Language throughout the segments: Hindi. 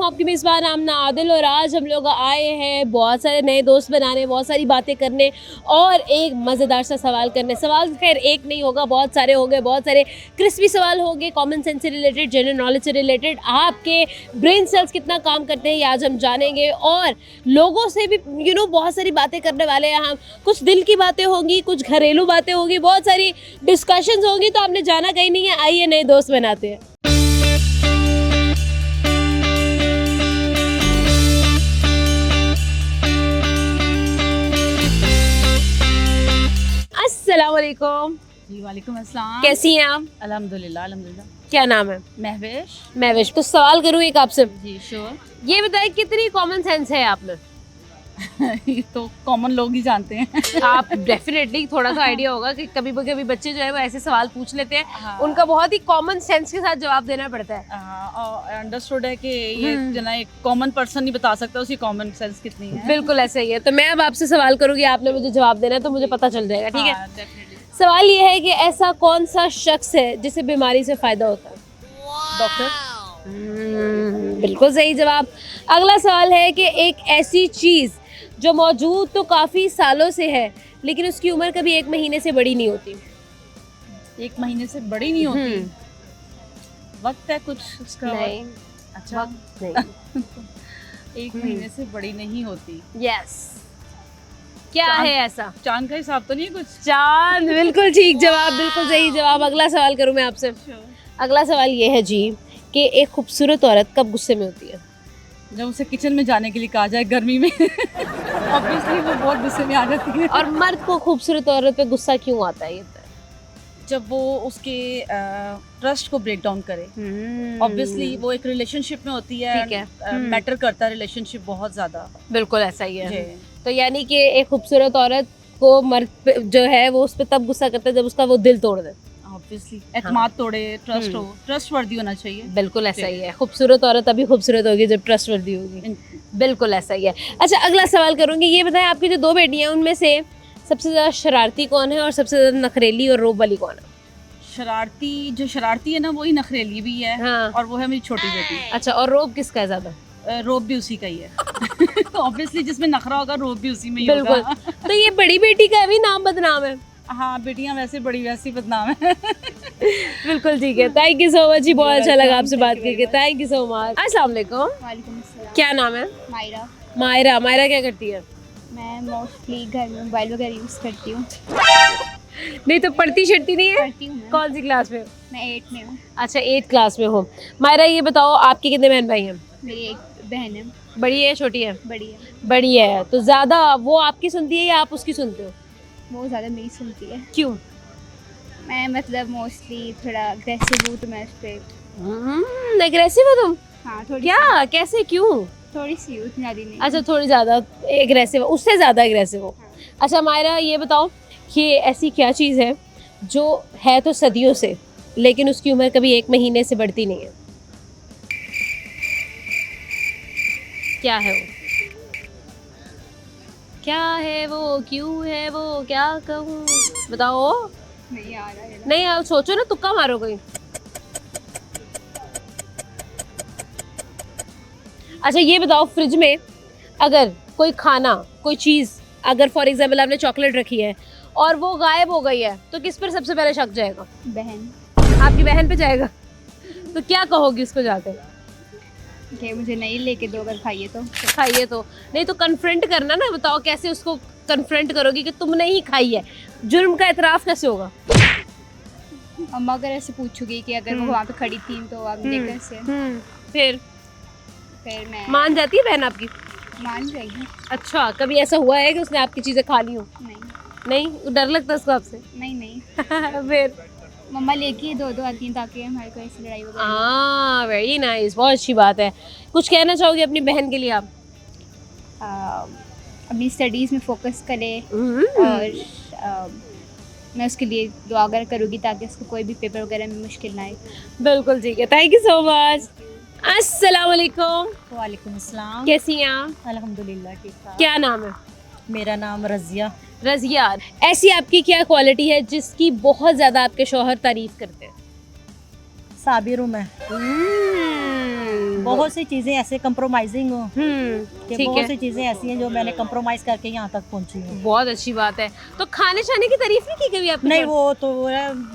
हूँ आपकी मेज़बान आमना आदिल और आज हम लोग आए हैं बहुत सारे नए दोस्त बनाने, बहुत सारी बातें करने और एक मज़ेदार सा सवाल करने। सवाल खैर एक नहीं होगा, बहुत सारे होंगे, बहुत सारे क्रिस्पी सवाल होंगे, कॉमन सेंस से रिलेटेड, जनरल नॉलेज से रिलेटेड। आपके ब्रेन सेल्स कितना काम करते हैं ये आज हम जानेंगे और लोगों से भी बहुत सारी बातें करने वाले हैं हम। कुछ दिल की बातें होंगी, कुछ घरेलू बातें होंगी, बहुत सारी डिस्कशंस होंगी, तो आपने जाना कहीं नहीं है। आइए नए दोस्त बनाते हैं। अस्सलाम वालेकुम। जी वालेकुम अस्सलाम। कैसी हैं आप? अल्हम्दुलिल्लाह अल्हम्दुलिल्लाह। क्या नाम है? महवेश। तो सवाल करूँ एक आपसे। जी श्योर। ये बताइए कितनी कॉमन सेंस है आप में? ये तो कॉमन लोग ही जानते हैं। आप डेफिनेटली थोड़ा सा आइडिया होगा कि कभी कभी बच्चे जो है वो ऐसे सवाल पूछ लेते हैं। हाँ। उनका बहुत ही कॉमन सेंस के साथ जवाब देना पड़ता है। और अंडरस्टूड है कि ये जना एक कॉमन पर्सन नहीं बता सकता उसकी कॉमन सेंस कितनी है। बिल्कुल ऐसा ही है। तो मैं अब आपसे सवाल करूंगी, आपने मुझे जवाब देना है, तो मुझे पता चल जाएगा। ठीक है। हाँ, definitely। सवाल ये है कि ऐसा कौन सा शख्स है जिसे बीमारी से फायदा होता है? डॉक्टर। बिल्कुल सही जवाब। अगला सवाल है कि एक ऐसी चीज़ जो मौजूद तो काफ़ी सालों से है लेकिन उसकी उम्र कभी 1 महीने से बड़ी नहीं होती। 1 महीने से बड़ी नहीं होती। वक्त है कुछ उसका? नहीं, अच्छा वक्त नहीं। 1 महीने से बड़ी नहीं होती। यस, क्या चांद। है ऐसा? चांद का हिसाब तो नहीं है कुछ? चांद। बिल्कुल ठीक जवाब, बिल्कुल सही जवाब। अगला सवाल करूँ मैं आपसे। अगला सवाल ये है जी कि एक खूबसूरत औरत कब गुस्से में होती है? जब उसे किचन में जाने के लिए कहा जाए गर्मी में ऑब्वियसली वो बहुत गुस्से में आ जाती है। और मर्द को खूबसूरत औरत पे गुस्सा क्यों आता है ये बताएं? जब वो उसके ट्रस्ट को ब्रेक डाउन करे। ऑब्वियसली वो एक रिलेशनशिप में होती है। ठीक है। मैटर करता है रिलेशनशिप बहुत ज़्यादा। बिल्कुल ऐसा ही है। जी। तो यानी कि एक खूबसूरत औरत को मर्द पे जो है वो उस पर तब गुस्सा करता है जब उसका वो दिल तोड़ दे। ऑब्वियसली एतमाद तोड़े, ट्रस्ट हो, ट्रस्ट वर्दी होना चाहिए। बिल्कुल ऐसा ही है। खूबसूरत औरत तभी खूबसूरत होगी जब ट्रस्टवर्दी होगी। बिल्कुल ऐसा ही है। अच्छा, अगला सवाल करूँगी। ये बताएं आपकी जो 2 बेटियां हैं उनमें से सबसे ज़्यादा शरारती कौन है और सबसे ज़्यादा नखरेली और रोब वाली कौन है? जो शरारती है ना वही नखरेली भी है। हाँ। और वो है मेरी छोटी बेटी। अच्छा, और रोब किसका है ज़्यादा? रोब भी उसी का ही है। ऑब्वियसली जिसमें नखरा होगा रोब भी उसी में ही बिल्कुल। होगा। तो ये बड़ी बेटी का भी नाम बदनाम है। हाँ, बेटियां वैसे बड़ी वैसी बदनाम है। बिल्कुल ठीक है। थैंक यू सो मच जी, बहुत अच्छा लगा आपसे बात करके। Thank you so much. अस्सलाम वालेकुम। वालेकुम अस्सलाम। क्या नाम है? मायरा। मायरा। मायरा क्या करती है? मैं मोस्टली घर में मोबाइल वगैरह यूज़ करती हूँ। नहीं तो पढ़ती छड़ती नहीं है? पढ़ती हूँ मैं। कौन सी क्लास में? मैं 8 में हूँ। अच्छा, 8th क्लास में हो। मायरा ये बताओ आपके कितने बहन भाई हैं? मेरी एक बहन है, बड़ी है छोटी है? बड़ी है। बड़ी है। तो ज़्यादा वो आपकी सुनती है या आप उसकी सुनते हो? वो ज़्यादा मेरी सुनती है। क्यों? मैं मतलब मोस्टली थोड़ा अग्रेसिव हूँ तो मैं उस पर एग्रेसिव हो तुम? हाँ थोड़ी क्या? कैसे? क्यों? थोड़ी सी हूँ, इतनी ज़्यादा नहीं। अच्छा, थोड़ी ज़्यादा एग्रेसिव, उससे ज़्यादा एग्रेसिव हो। अच्छा मायरा ये बताओ कि ऐसी क्या चीज़ है जो है तो सदियों से लेकिन उसकी उम्र कभी 1 महीने से बढ़ती नहीं है? क्या है वो? क्या है वो? क्यों है वो? क्या कहूँ? बताओ। नहीं आ रहा है। नहीं आप सोचो ना, तुक्का मारो कोई। अच्छा ये बताओ, फ्रिज में अगर कोई खाना, कोई चीज़, अगर फॉर एग्जाम्पल आपने चॉकलेट रखी है और वो गायब हो गई है तो किस पर सबसे पहले शक जाएगा? बहन। आपकी बहन पे जाएगा। तो क्या कहोगी उसको जाकर? कि मुझे नहीं लेके दो, अगर खाइए तो। खाइए तो नहीं तो कन्फ्रंट करना ना। बताओ कैसे उसको कन्फ्रंट करोगी कि तुमने ही खाई है? जुर्म का एतराफ़ कैसे होगा? अम्मा अगर ऐसे पूछूगी कि अगर वो वहाँ पे खड़ी थी तो आप लेकर से, फिर मैं मान जाती है बहन आपकी? मान जाएगी। अच्छा, कभी ऐसा हुआ है कि उसने आपकी चीज़ें खा ली हो? नहीं नहीं? डर लगता है उसको आपसे? नहीं फिर मम्मा लेके 2-2 आती हैं ताकि हमारे को ऐसी लड़ाई वगैरह। हाँ, वेरी नाइस, बहुत अच्छी बात है। कुछ कहना चाहोगे अपनी बहन के लिए आप? अपनी स्टडीज़ में फोकस करे और मैं उसके लिए दुआ वगैरह करूँगी ताकि उसको कोई भी पेपर वगैरह में मुश्किल ना आए। बिल्कुल ठीक है। Thank you so much. अस्सलाम वालेकुम। वालेकुम अस्सलाम। कैसी हैं आप? अल्हम्दुलिल्लाह ठीक ठाक। क्या नाम है? मेरा नाम रज़िया। रज़िया। ऐसी आपकी क्या क्वालिटी है जिसकी बहुत ज़्यादा आपके शौहर तारीफ करते हैं? साबिर हूँ मैं। बहुत सी चीजें ऐसे कंप्रोमाइजिंग हो कि ठीक बहुत है, सी चीजें ऐसी हैं जो मैंने कंप्रोमाइज करके यहाँ तक पहुंची हूँ। बहुत अच्छी बात है। तो खाने शाने की तारीफ नहीं की कभी आपने? नहीं, वो तो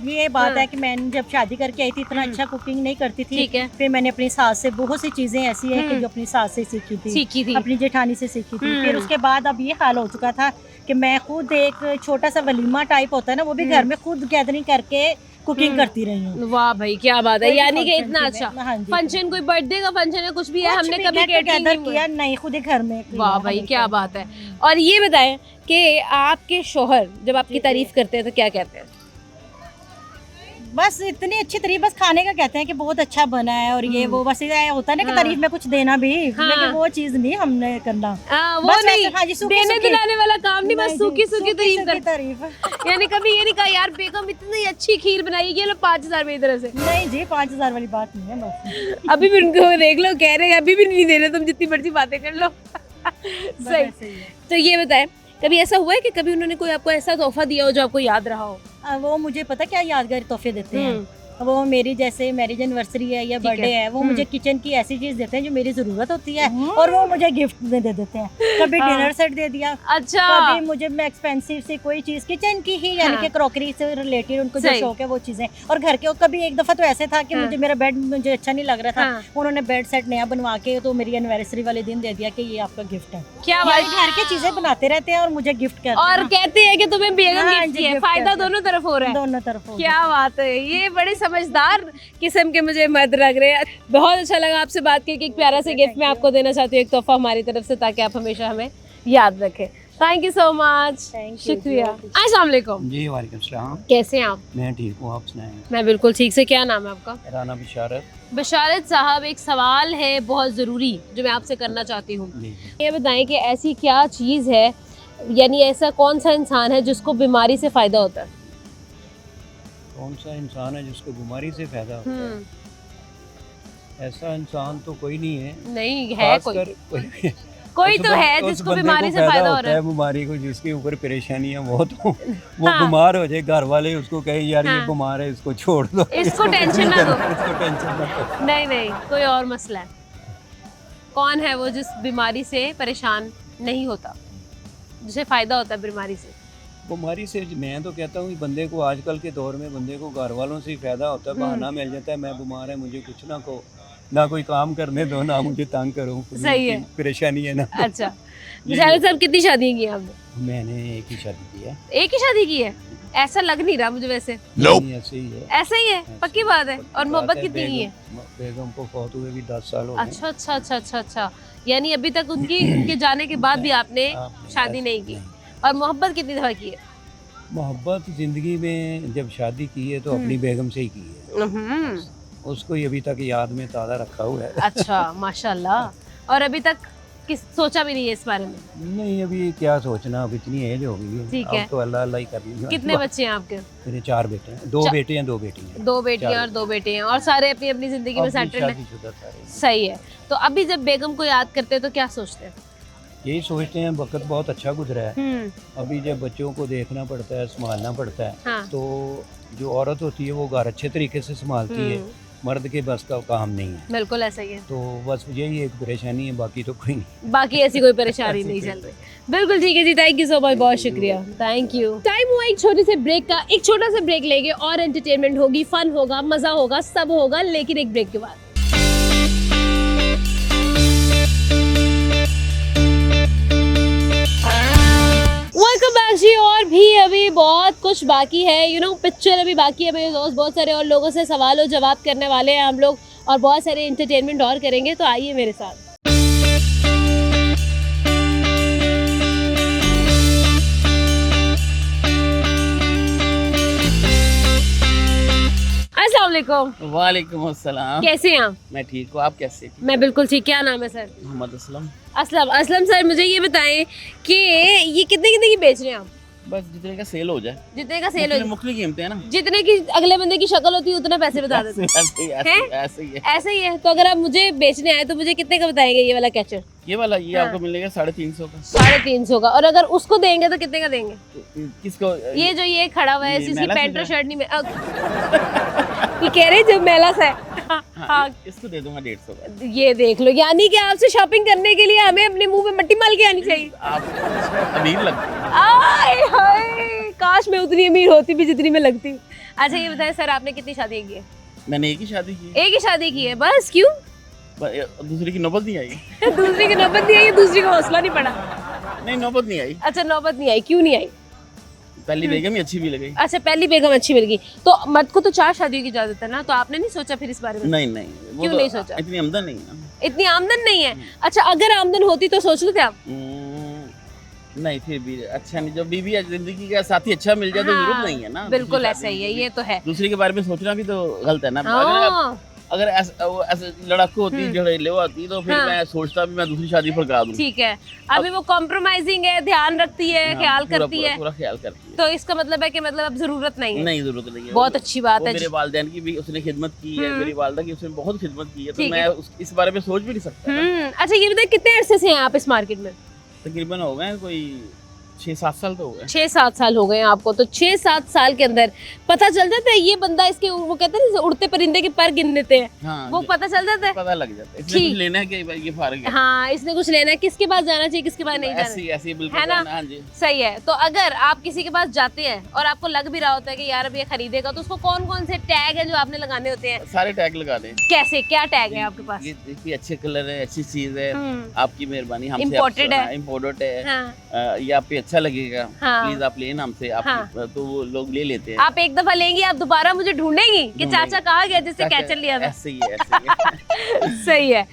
ये बात हाँ। है कि मैंने जब शादी करके आई थी इतना अच्छा कुकिंग नहीं करती थी। ठीक है, फिर मैंने अपनी सास से बहुत सी चीजें ऐसी है कि जो अपनी सास से सीखी सीखी थी। अपनी जेठानी से सीखी थी। फिर उसके बाद अब ये हाल हो चुका था कि मैं खुद एक छोटा सा वलीमा टाइप होता है ना, वो भी घर में खुद गैदरिंग करके कुकिंग करती रही हूँ। वाह भाई क्या बात है, कोई भी यानी कि function इतना की अच्छा मैं- हाँ जी। फंक्शन, कोई बर्थडे का फंक्शन है, कुछ भी है, कुछ हमने भी कभी get कैटरिंग together नहीं किया किया। नहीं, खुद ही घर में किया वाह भाई हमेशा। क्या बात है। और ये बताएं कि आपके शोहर जब आपकी तारीफ करते हैं तो क्या कहते हैं? बस इतनी अच्छी तारीफ, बस खाने का कहते हैं कि बहुत अच्छा बना है और ये वो, बस ये होता है ना कि हाँ। तारीफ में कुछ देना भी, हाँ। लेकिन वो चीज नहीं हमने करना। वो बस नहीं, वैसे, हाँ जी, सूखी- देने सूखी। दिलाने वाला काम नहीं, बस नहीं सूखी जी, सूखी तारीफ सूखी कर। तारीफ। यानी कभी ये नहीं कहा यार बेगम इतनी अच्छी खीर बनाई, ये लो 5000 मेरी तरफ से। नहीं जी, 5000 वाली बात नहीं है बस। अभी भी उनको देख लो, कह रहे हैं अभी भी नहीं दे रहे, तुम जितनी मर्जी बातें कर लो। सही। ऐसे ही है। तो ये बताएं, कभी ऐसा हुआ है कि कभी उन्होंने कोई आपको ऐसा तोहफा दिया हो जो आपको याद रहा हो? वो मुझे पता क्या यादगार तोहफे देते हैं। वो मेरी जैसे मैरिज एनिवर्सरी है या ठीक है। बर्थडे है, वो मुझे किचन की ऐसी चीज देते हैं जो मेरी जरूरत होती है और वो मुझे गिफ्ट में दे देते हैं। कभी हाँ। डिनर सेट दे दिया, अच्छा, कभी मुझे मैं एक्सपेंसिव से कोई चीज किचन की ही, यानी हाँ। कि क्रॉकरी से रिलेटेड उनको जो सही। शौक है वो चीजें। और घर के, कभी एक दफा तो ऐसे था कि हाँ। मुझे मेरा बेड मुझे अच्छा नहीं लग रहा था, हाँ। उन्होंने बेड सेट नया बनवा के तो मेरी एनिवर्सरी वाले दिन दे दिया कि ये आपका गिफ्ट है। क्या यानी बात। घर की चीजें बनाते रहते हैं और मुझे गिफ्ट करते और हैं। कहते हैं कि तुम्हें बेगम हाँ गिफ्ट जी, किया है, gift फायदा करते हैं। दोनों तरफ हो रहा है। दोनों तरफ हो क्या बात है, ये बड़े समझदार किस्म के मुझे मर्द लग रहे हैं। बहुत अच्छा लगा आपसे बात करके। एक प्यारा सा गिफ्ट मैं आपको देना चाहती हूँ, एक तोहफा हमारी तरफ से, ताकि आप हमेशा हमें याद रखें। Thank you so much, Thank you, शुक्रिया। अस्सलाम वालेकुम, जी वालेकुम सलाम। कैसे हैं आप? मैं ठीक हूँ, आप सुनाएं। मैं बिल्कुल ठीक से। क्या नाम है आपका? राना बिशारत। बशारत साहब, एक सवाल है बहुत ज़रूरी जो मैं आपसे करना चाहती हूँ। जी ये बताएं कि ऐसी क्या चीज़ है, यानी ऐसा कौन सा इंसान है जिसको बीमारी से फ़ायदा होता है? कौन सा इंसान है जिसको बीमारी से फायदा होता है? ऐसा इंसान तो कोई नहीं है। नहीं है, कोई खासकर कोई कोई उस तो बंद- है उस जिसको बंदे बीमारी को से फायदा हो होता रहा है। बीमारी को, जिसके ऊपर परेशानियां बहुत हो, वो हाँ। बीमार हो जाए, घर वाले उसको कहे यार ये हाँ। बीमार है, इसको छोड़ दो, इसको कुछ टेंशन नहीं ना दो। करना, इसको टेंशन ना दो। नहीं नहीं, कोई और मसला है। कौन है वो जिस बीमारी से परेशान नहीं होता, जिसे फायदा होता है बीमारी से? बीमारी से मैं तो कहता हूँ कि बंदे को आजकल के दौर में बंदे को घर वालों से ही फायदा होता है। बहाना मिल जाता है, मैं बीमार है, मुझे कुछ ना कहो, ना कोई काम करने दो, ना मुझे तंग करो, सही है। परेशानी है ना। अच्छा, बशारत साहब कितनी शादी की आपने? मैंने एक ही शादी की है। एक ही शादी की है? ऐसा लग नहीं रहा मुझे वैसे। नहीं, ऐसे ही है। ऐसा ही है, पक्की बात है। और मोहब्बत कितनी की है? बेगम को फौत हुए भी 10 साल हो गए। अच्छा अच्छा अच्छा अच्छा अच्छा, यानी अभी तक उनके जाने के बाद भी आपने शादी नहीं की। और मोहब्बत कितनी दफा की है? मोहब्बत जिंदगी में जब शादी की है तो अपनी बेगम से ही की है। उसको ही अभी तक याद में ताज़ा रखा हुआ है। अच्छा माशाल्लाह। और अभी तक किस सोचा भी नहीं है इस बारे में? नहीं, अभी क्या सोचना, अब इतनी एज हो गई है। ठीक है। अब तो अल्लाह अल्लाह ही कर ली। कितने बच्चे हैं आपके? मेरे 4 बेटे हैं, 2 बेटे हैं, 2 बेटी हैं। 2 बेटियां और 2 बेटे हैं, और सारे अपनी अपनी जिंदगी में अब भी सेटल्ड हैं। शादीशुदा सारे। सही है। तो अभी जब बेगम को याद करते हैं तो क्या सोचते हैं? यही सोचते हैं, वक्त बहुत अच्छा गुजरा है। अभी जब बच्चों को देखना पड़ता है, संभालना पड़ता है, हाँ। तो जो औरत होती है वो घर अच्छे तरीके से संभालती है, मर्द के बस का काम नहीं है। बिल्कुल ऐसा ही है। तो बस यही एक परेशानी है, बाकी तो कोई नहीं। बाकी ऐसी कोई परेशानी नहीं चल रही। बिल्कुल ठीक है जी, थैंक यू सो मच, बहुत शुक्रिया, थैंक यू। टाइम हुआ एक छोटे से ब्रेक का। एक छोटा सा ब्रेक लेंगे और एंटरटेनमेंट होगी, फन होगा, मजा होगा, सब होगा, लेकिन एक ब्रेक के बाद। वेलकम बैक जी। और भी अभी बहुत कुछ बाकी है, पिक्चर अभी बाकी है मेरे दोस्त, बहुत सारे और लोगों से सवाल और जवाब करने वाले हैं हम लोग, और बहुत सारे एंटरटेनमेंट और करेंगे, तो आइए मेरे साथ। अस्सलाम वालेकुम। वालेकुम अस्सलाम। कैसे हैं आप? मैं ठीक हूँ, आप कैसे? मैं बिल्कुल ठीक। क्या नाम है सर? मोहम्मद असलम। असलम। असलम सर, मुझे ये बताएं कि ये कितने कितने की बेच रहे हैं आप? बस जितने का सेल हो जाए। जितने का सेल हो, मुख्तलिफ कीमतें हैं ना। जितने की अगले बंदे की शक्ल होती है उतना पैसे बता देते हैं। ऐसे ही ऐसे ही ऐसे ही है। ऐसे ही है। तो अगर आप मुझे बेचने आए तो मुझे कितने का बताएंगे ये वाला कैचर? ये वाला ये हाँ। आपको मिलेगा 350 का। 350 का। और अगर उसको देंगे तो कितने का देंगे? किसको? ये जो ये खड़ा हुआ है, ये इसकी मैला पैंट और सूट है। शर्ट नहीं ये कह रहे जब मेला से हाँ इसको दे दूंगा 150 का। ये देख लो, यानी कि आपसे शॉपिंग करने के लिए हमें अपने मुंह में मट्टी माल के आनी चाहिए। आप अमीर लगते हैं। आय हाय, काश मैं उतनी अमीर होती भी जितनी मैं लगती हूँ। अच्छा ये बताएं सर, आपने कितनी शादी की है? मैंने एक ही शादी की, एक ही शादी की है बस, क्यों? दूसरी की नौबत नहीं आई। दूसरी की नौबत नहीं आई, दूसरी का हौसला नहीं पड़ा? नहीं नौबत नहीं आई, अच्छा नौबत नहीं आई, क्यों नहीं आई? पहली बेगम ही अच्छी भी लगी। अच्छा पहली बेगम अच्छी मिल गई, तो मर्द को तो 4 शादियों की इजाजत है ना, तो आपने नहीं सोचा फिर इस बारे में? नहीं नहीं, वो क्यों तो नहीं सोचा? इतनी आमदन नहीं है ना। इतनी आमदन नहीं है? अच्छा अगर आमदन होती तो सोच लेते आप? नहीं फिर भी अच्छा नहीं, जब बीवी जिंदगी का साथी अच्छा मिल जाए तो हाँ, जरूरत नहीं है ना। बिल्कुल दूसरी ऐसा ही है, शादी ये तो है। दूसरी के बारे में सोचना भी तो गलत है ना। हाँ, अगर ऐसे लड़ाकू होती, झड़ेले होती तो फिर हाँ। मैं सोचता भी मैं दूसरी शादी पर करा दूं। ठीक है, अभी वो कॉम्प्रोमाइजिंग है, ध्यान रखती है, हाँ, ख्याल पूरा- करती पूरा- है, पूरा ख्याल करती है। तो इसका मतलब है कि मतलब अब जरूरत नहीं है। नहीं जरूरत नहीं है। बहुत अच्छी बात वो है मेरे जी। वालिदैन की भी उसने खिदमत की है, मेरी वालदा की उसने बहुत खिदमत की है, तो ठीक मैं इस बारे में सोच भी नहीं सकता ना। अच्छा ये बताए कितने अरसे से हैं आप इस मार्केट में? तकरीबन हो गए कोई 6-7 साल तो हो गए। 6-7 साल हो गए हैं आपको, तो 6-7 साल के अंदर पता चल जाता है ये बंदा, इसके वो कहते हैं ना उड़ते परिंदे के पर गिन देते हैं, हाँ वो पता चल जाता है। पता लग जाता है। इसमें ठीक। कुछ लेना है कि भाई ये फारग है। हाँ इसने कुछ लेना है, किसके पास जाना चाहिए, किसके पास नहीं जाना ऐसी ऐसी बिल्कुल है ना? हाँ जी। सही है। तो अगर आप किसी के पास जाते हैं और आपको लग भी रहा होता है कि यार अब ये खरीदेगा, तो उसको कौन कौन से टैग है जो आपने लगाने होते हैं? सारे टैग लगा दें। कैसे, क्या टैग है आपके पास? ये देखिए अच्छे कलर है, अच्छी चीज है, हम्म, आपकी मेहरबानी, हमसे Imported है। इम्पोर्टेड है, हाँ ये आप पे अच्छा लगेगा, हाँ। प्लीज आप लेना हमसे, आप हाँ। तो वो लोग ले लेते हैं। आप एक दफा लेंगी, आप दोबारा मुझे ढूंढेंगी कि ढूंढेंगे। चाचा कहाँ गया जिससे चाचा, कैचर लिया था? ऐसे ही है, ऐसे ही है। सही है।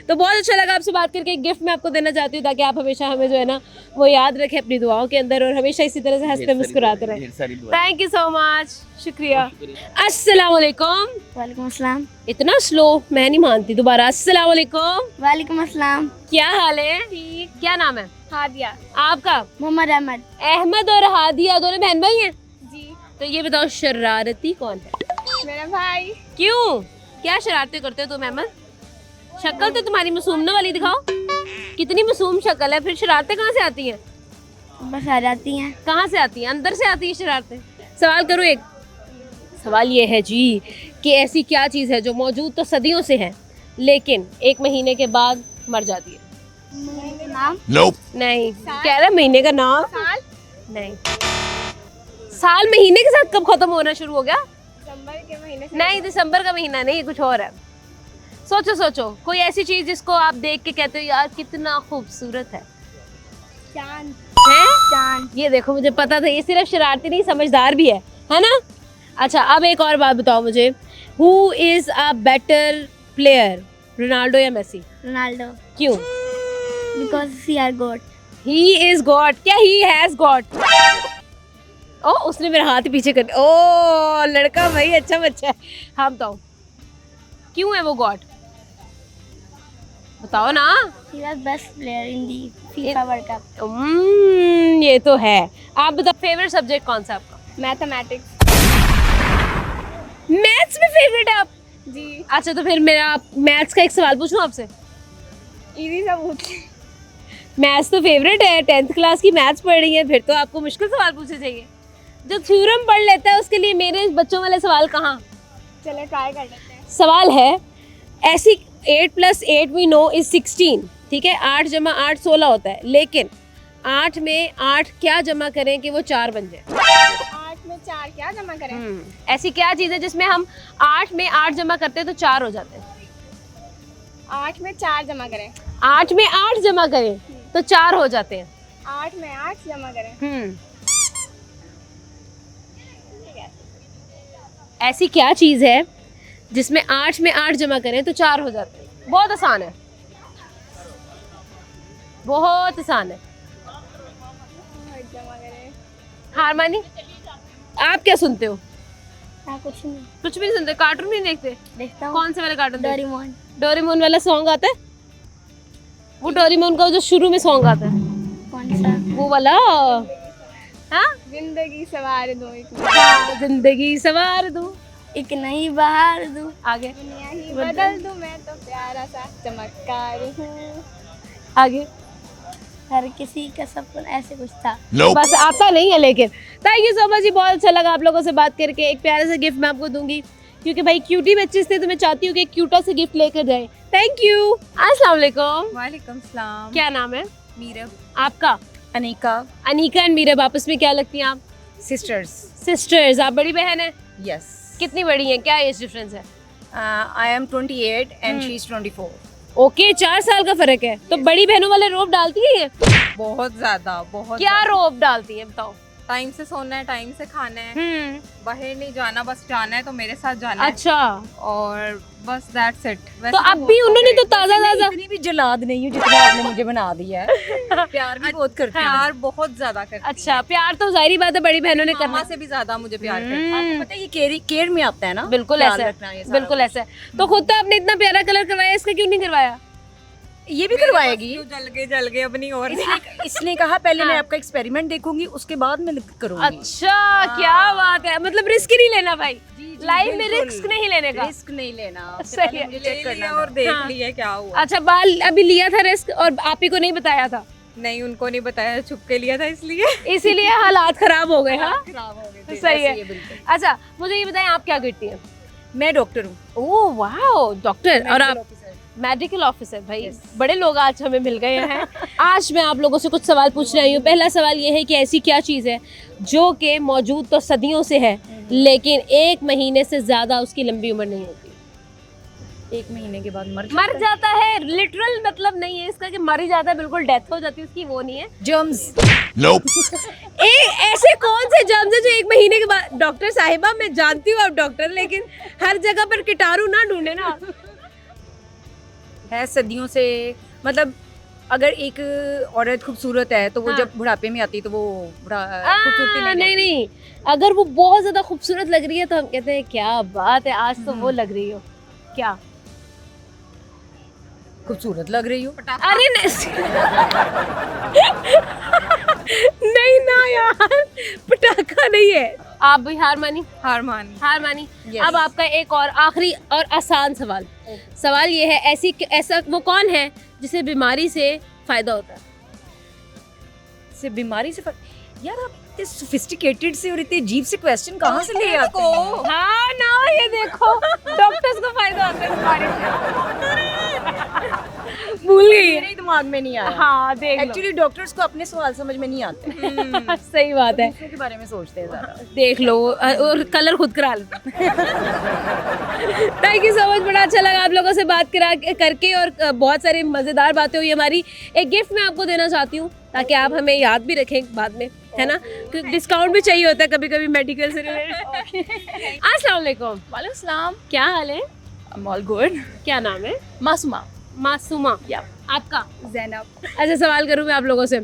तो बहुत अच्छा लगा आपसे बात करके। एक गिफ्ट मैं आपको देना चाहती हूँ ताकि आप हमेशा हमें जो है ना वो याद रखें अपनी दुआओं के अंदर, और हमेशा इसी तरह से हंसते ढेर सारी मुस्कुराते दुआएं, रहें। ढेर सारी दुआएं। थैंक यू सो मच, शुक्रिया। शुक्रिया। अस्सलाम वालेकुम। वालेकुम अस्सलाम। इतना स्लो मैं नहीं मानती, दोबारा अस्सलाम वालेकुम। वालेकुम अस्सलाम। क्या हाल है? ठीक। क्या नाम है हादिया। आपका? मोहम्मद अहमद। अहमद और हादिया दोनों बहन भाई हैं? जी। तो ये बताओ शरारती कौन है? मेरा भाई। क्यों, क्या शरारतें करते हो तुम अहमद? शक्ल तो तुम्हारी मासूम वाली दिखाओ, कितनी मासूम शक्ल है, फिर शरारतें कहाँ से आती हैं? बस आ जाती हैं। कहाँ से आती हैं? अंदर से आती है शरारतें। सवाल करूँ एक, सवाल ये है जी कि ऐसी क्या चीज़ है जो मौजूद तो सदियों से है लेकिन 1 महीने के बाद मर जाती है? नाम? नहीं, कह रहा महीने का नाम? साल? नहीं। साल महीने के साथ कब खत्म होना शुरू हो गया? दिसंबर के महीने से। नहीं, दिसंबर का महीना नहीं, कुछ और है। सोचो सोचो, कोई ऐसी चीज जिसको आप देख के कहते हो यार कितना खूबसूरत है। चांद। हैं? चांद। ये देखो, मुझे पता था ये सिर्फ शरारती नहीं समझदार भी है ना? अच्छा अब एक और बात बताओ मुझे, who is a better player, Ronaldo या मेसी? रोनाल्डो। क्यों? Because he are God. He is God, क्या ही हैज गॉड? ओ उसने मेरा हाथ पीछे कर, ओ लड़का भाई अच्छा बच्चा है। हाँ बताओ क्यों है वो गॉड, बताओ ना। He was best player in the FIFA world cup. ये तो है। आप बताओ फेवरेट सब्जेक्ट कौन सा आपका? मैथमेटिक्स। मैथ्स में फेवरेट है आप? जी। अच्छा तो फिर मेरा मैथ्स का एक सवाल पूछूं आपसे? इजी सा पूछे। मैथ्स तो फेवरेट है, 10th क्लास की मैथ्स पढ़ रही है, फिर तो आपको मुश्किल सवाल पूछने चाहिए। जो थ्योरम पढ़ लेता है उसके लिए मेरे बच्चों वाले सवाल कहाँ? चलो ट्राई कर लेते हैं। सवाल है ऐसी 8 + 8 वी नो इज 16, ठीक है, 8 + 8 16 होता है, लेकिन 8 में 8 क्या जमा करें कि वो 4 बन जाए? 8 में 4 क्या जमा करें? ऐसी क्या चीज़ है जिसमें हम 8 में 8 जमा करते हैं तो 4 हो जाते हैं? 8 में 4 जमा करें। 8 में 8 जमा करें तो 4 हो जाते हैं। 8 में 8 जमा करें। ऐसी क्या चीज़ है जिसमें 8 में 8 जमा करें तो 4 हो जाते हैं? बहुत आसान है, बहुत आसान है। जमा करें। हार मानी? आप क्या सुनते हो? कुछ नहीं कुछ भी नहीं सुनते? कार्टून नहीं देखते? देखता हूँ। कौन से वाले कार्टून? डोरेमोन। डोरेमोन वाला सॉन्ग आता है? वो डोरेमोन का जो शुरू में सॉन्ग आता है कौन सा? वो वाला? हाँ, जिंदगी सवार दो जिंदगी सवार दूं, एक नई बहार दूं, आगे दुनिया ही बदल दूं, मैं तो प्यारा सा चमत्कार हूँ, आगे हर किसी का सपना, ऐसे कुछ था। बस आता नहीं है लेकिन। थैंक यू सो मच जी, बहुत अच्छा लगा आप लोगों से बात करके। एक प्यारा सा गिफ्ट मैं आपको दूंगी, क्योंकि भाई क्यूटी बच्चे से तो मैं चाहती हूँ कि क्यूटा से गिफ्ट लेकर जाए। Thank you. अस्सलाम वालेकुम। वालेकुम सलाम। क्या नाम है मीरब। आपका? अनीका। अनीका एंड मीरब आपस में क्या लगती हैं आप? सिस्टर्स। सिस्टर्स। आप बड़ी बहन है? यस। कितनी बड़ी हैं? क्या एज डिफरेंस है? I am 28 and she is 24। Okay 4 साल का फर्क है। तो बड़ी बहनों वाले रोब डालती है ये? बहुत ज्यादा, बहुत। क्या रोब डालती है बताओ? टाइम से सोना है, टाइम से खाना है, बाहर नहीं जाना, बस जाना है तो मेरे साथ जाना अच्छा। है और बस दैट्स इट। तो अब भी उन्होंने तो ताजा ताजा इतनी भी जलाद नहीं हूँ जितना आपने मुझे बना दिया है। प्यार भी बहुत करती हूँ। प्यार बहुत ज्यादा करती है। अच्छा प्यार तो जाहिर बात है बड़ी बहनों ने मामा करना। से भी ज्यादा मुझे प्यार करती है। आपको पता है ये केयर में आता है ना। बिल्कुल ख्याल ऐसा रखना ये है, सारा बिल्कुल ऐसा है। तो खुद तो आपने इतना प्यारा कलर करवाया, इसका क्यों नहीं करवाया? ये भी करवाएगी। जल गए अपनी और इसने कहा पहले मैं आपका एक्सपेरिमेंट देखूंगी उसके बाद मैं करूंगी। अच्छा क्या बात है, मतलब रिस्क नहीं लेना भाई, लाइफ में रिस्क नहीं लेने का। रिस्क नहीं लेना। सही है। मुझे चेक करना और देख हाँ। लिया क्या हुआ। अच्छा बाल अभी लिया था रिस्क और आप ही को नहीं बताया था? नहीं उनको नहीं बताया, छुप के लिया था इसलिए। इसीलिए हालात खराब हो गए। हाँ खराब हो गए थे। सही है। ऐसे ही बिल्कुल। अच्छा मुझे ये बताएं आप क्या करती हैं? मैं डॉक्टर हूँ। Oh wow doctor. और आप? Medical officer. भाई बड़े लोग आज हमें मिल गए हैं। आज मैं आप लोगों से कुछ सवाल पूछ रही हूँ। पहला सवाल ये है कि ऐसी क्या चीज़ है जो कि मौजूद तो सदियों से है लेकिन 1 महीने से ज़्यादा उसकी लंबी उम्र नहीं होती? 1 महीने के बाद मर जाता है। लिटरल मतलब नहीं है इसका कि मर ही जाता है, बिल्कुल डेथ हो जाती है उसकी, वो नहीं है। जर्म्स। ऐसे कौन से जर्म्स है जो 1 महीने के बाद? डॉक्टर साहिबा मैं जानती हूँ आप डॉक्टर, लेकिन हर जगह पर कीटाणु ना ढूंढे ना। है सदियों से, मतलब अगर एक औरत खूबसूरत है तो वो हाँ। जब बुढ़ापे में आती है तो वो खूबसूरती नहीं नहीं नहीं, अगर वो बहुत ज्यादा खूबसूरत लग रही है तो हम कहते हैं क्या बात है आज तो वो लग रही हो। क्या? खूबसूरत लग रही हो। अरे नहीं नहीं ना यार, पटाखा नहीं है। आप भी हार मानी? हार मानी। हार मानी। Yes. अब आपका एक और आखिरी और आसान सवाल। सवाल ये है ऐसा वो कौन है जिसे बीमारी से फायदा होता है? से बीमारी से यार आप इतने सोफिस्टिकेटेड से और इतने अजीब से क्वेश्चन कहाँ से ले आते हो? हाँ ना ये देखो डॉक्टर्स को फायदा होता है बीमारी से। भूल गई। मेरे दिमाग में नहीं आया। हाँ देख लो। एक्चुअली डॉक्टर्स को अपने सवाल समझ में नहीं आते। सही बात है, दूसरों के बारे में सोचते हैं ज़्यादा। देख लो और कलर खुद करा लो। थैंक यू सो मच, बड़ा अच्छा लगा आप लोगों से बात करके और बहुत सारी मज़ेदार बातें हुई हमारी। एक गिफ्ट मैं आपको देना चाहती हूँ ताकि आप हमें याद भी रखें बाद में, है ना? डिस्काउंट भी चाहिए होता है कभी कभी मेडिकल से रिलेटेड। अस्सलाम वालेकुम। वालेकुम सलाम। क्या हाल है? All good. क्या नाम है? मासूमा। मासूमा। या आपका? ज़ैनब। अच्छा सवाल करूँ मैं आप लोगों से।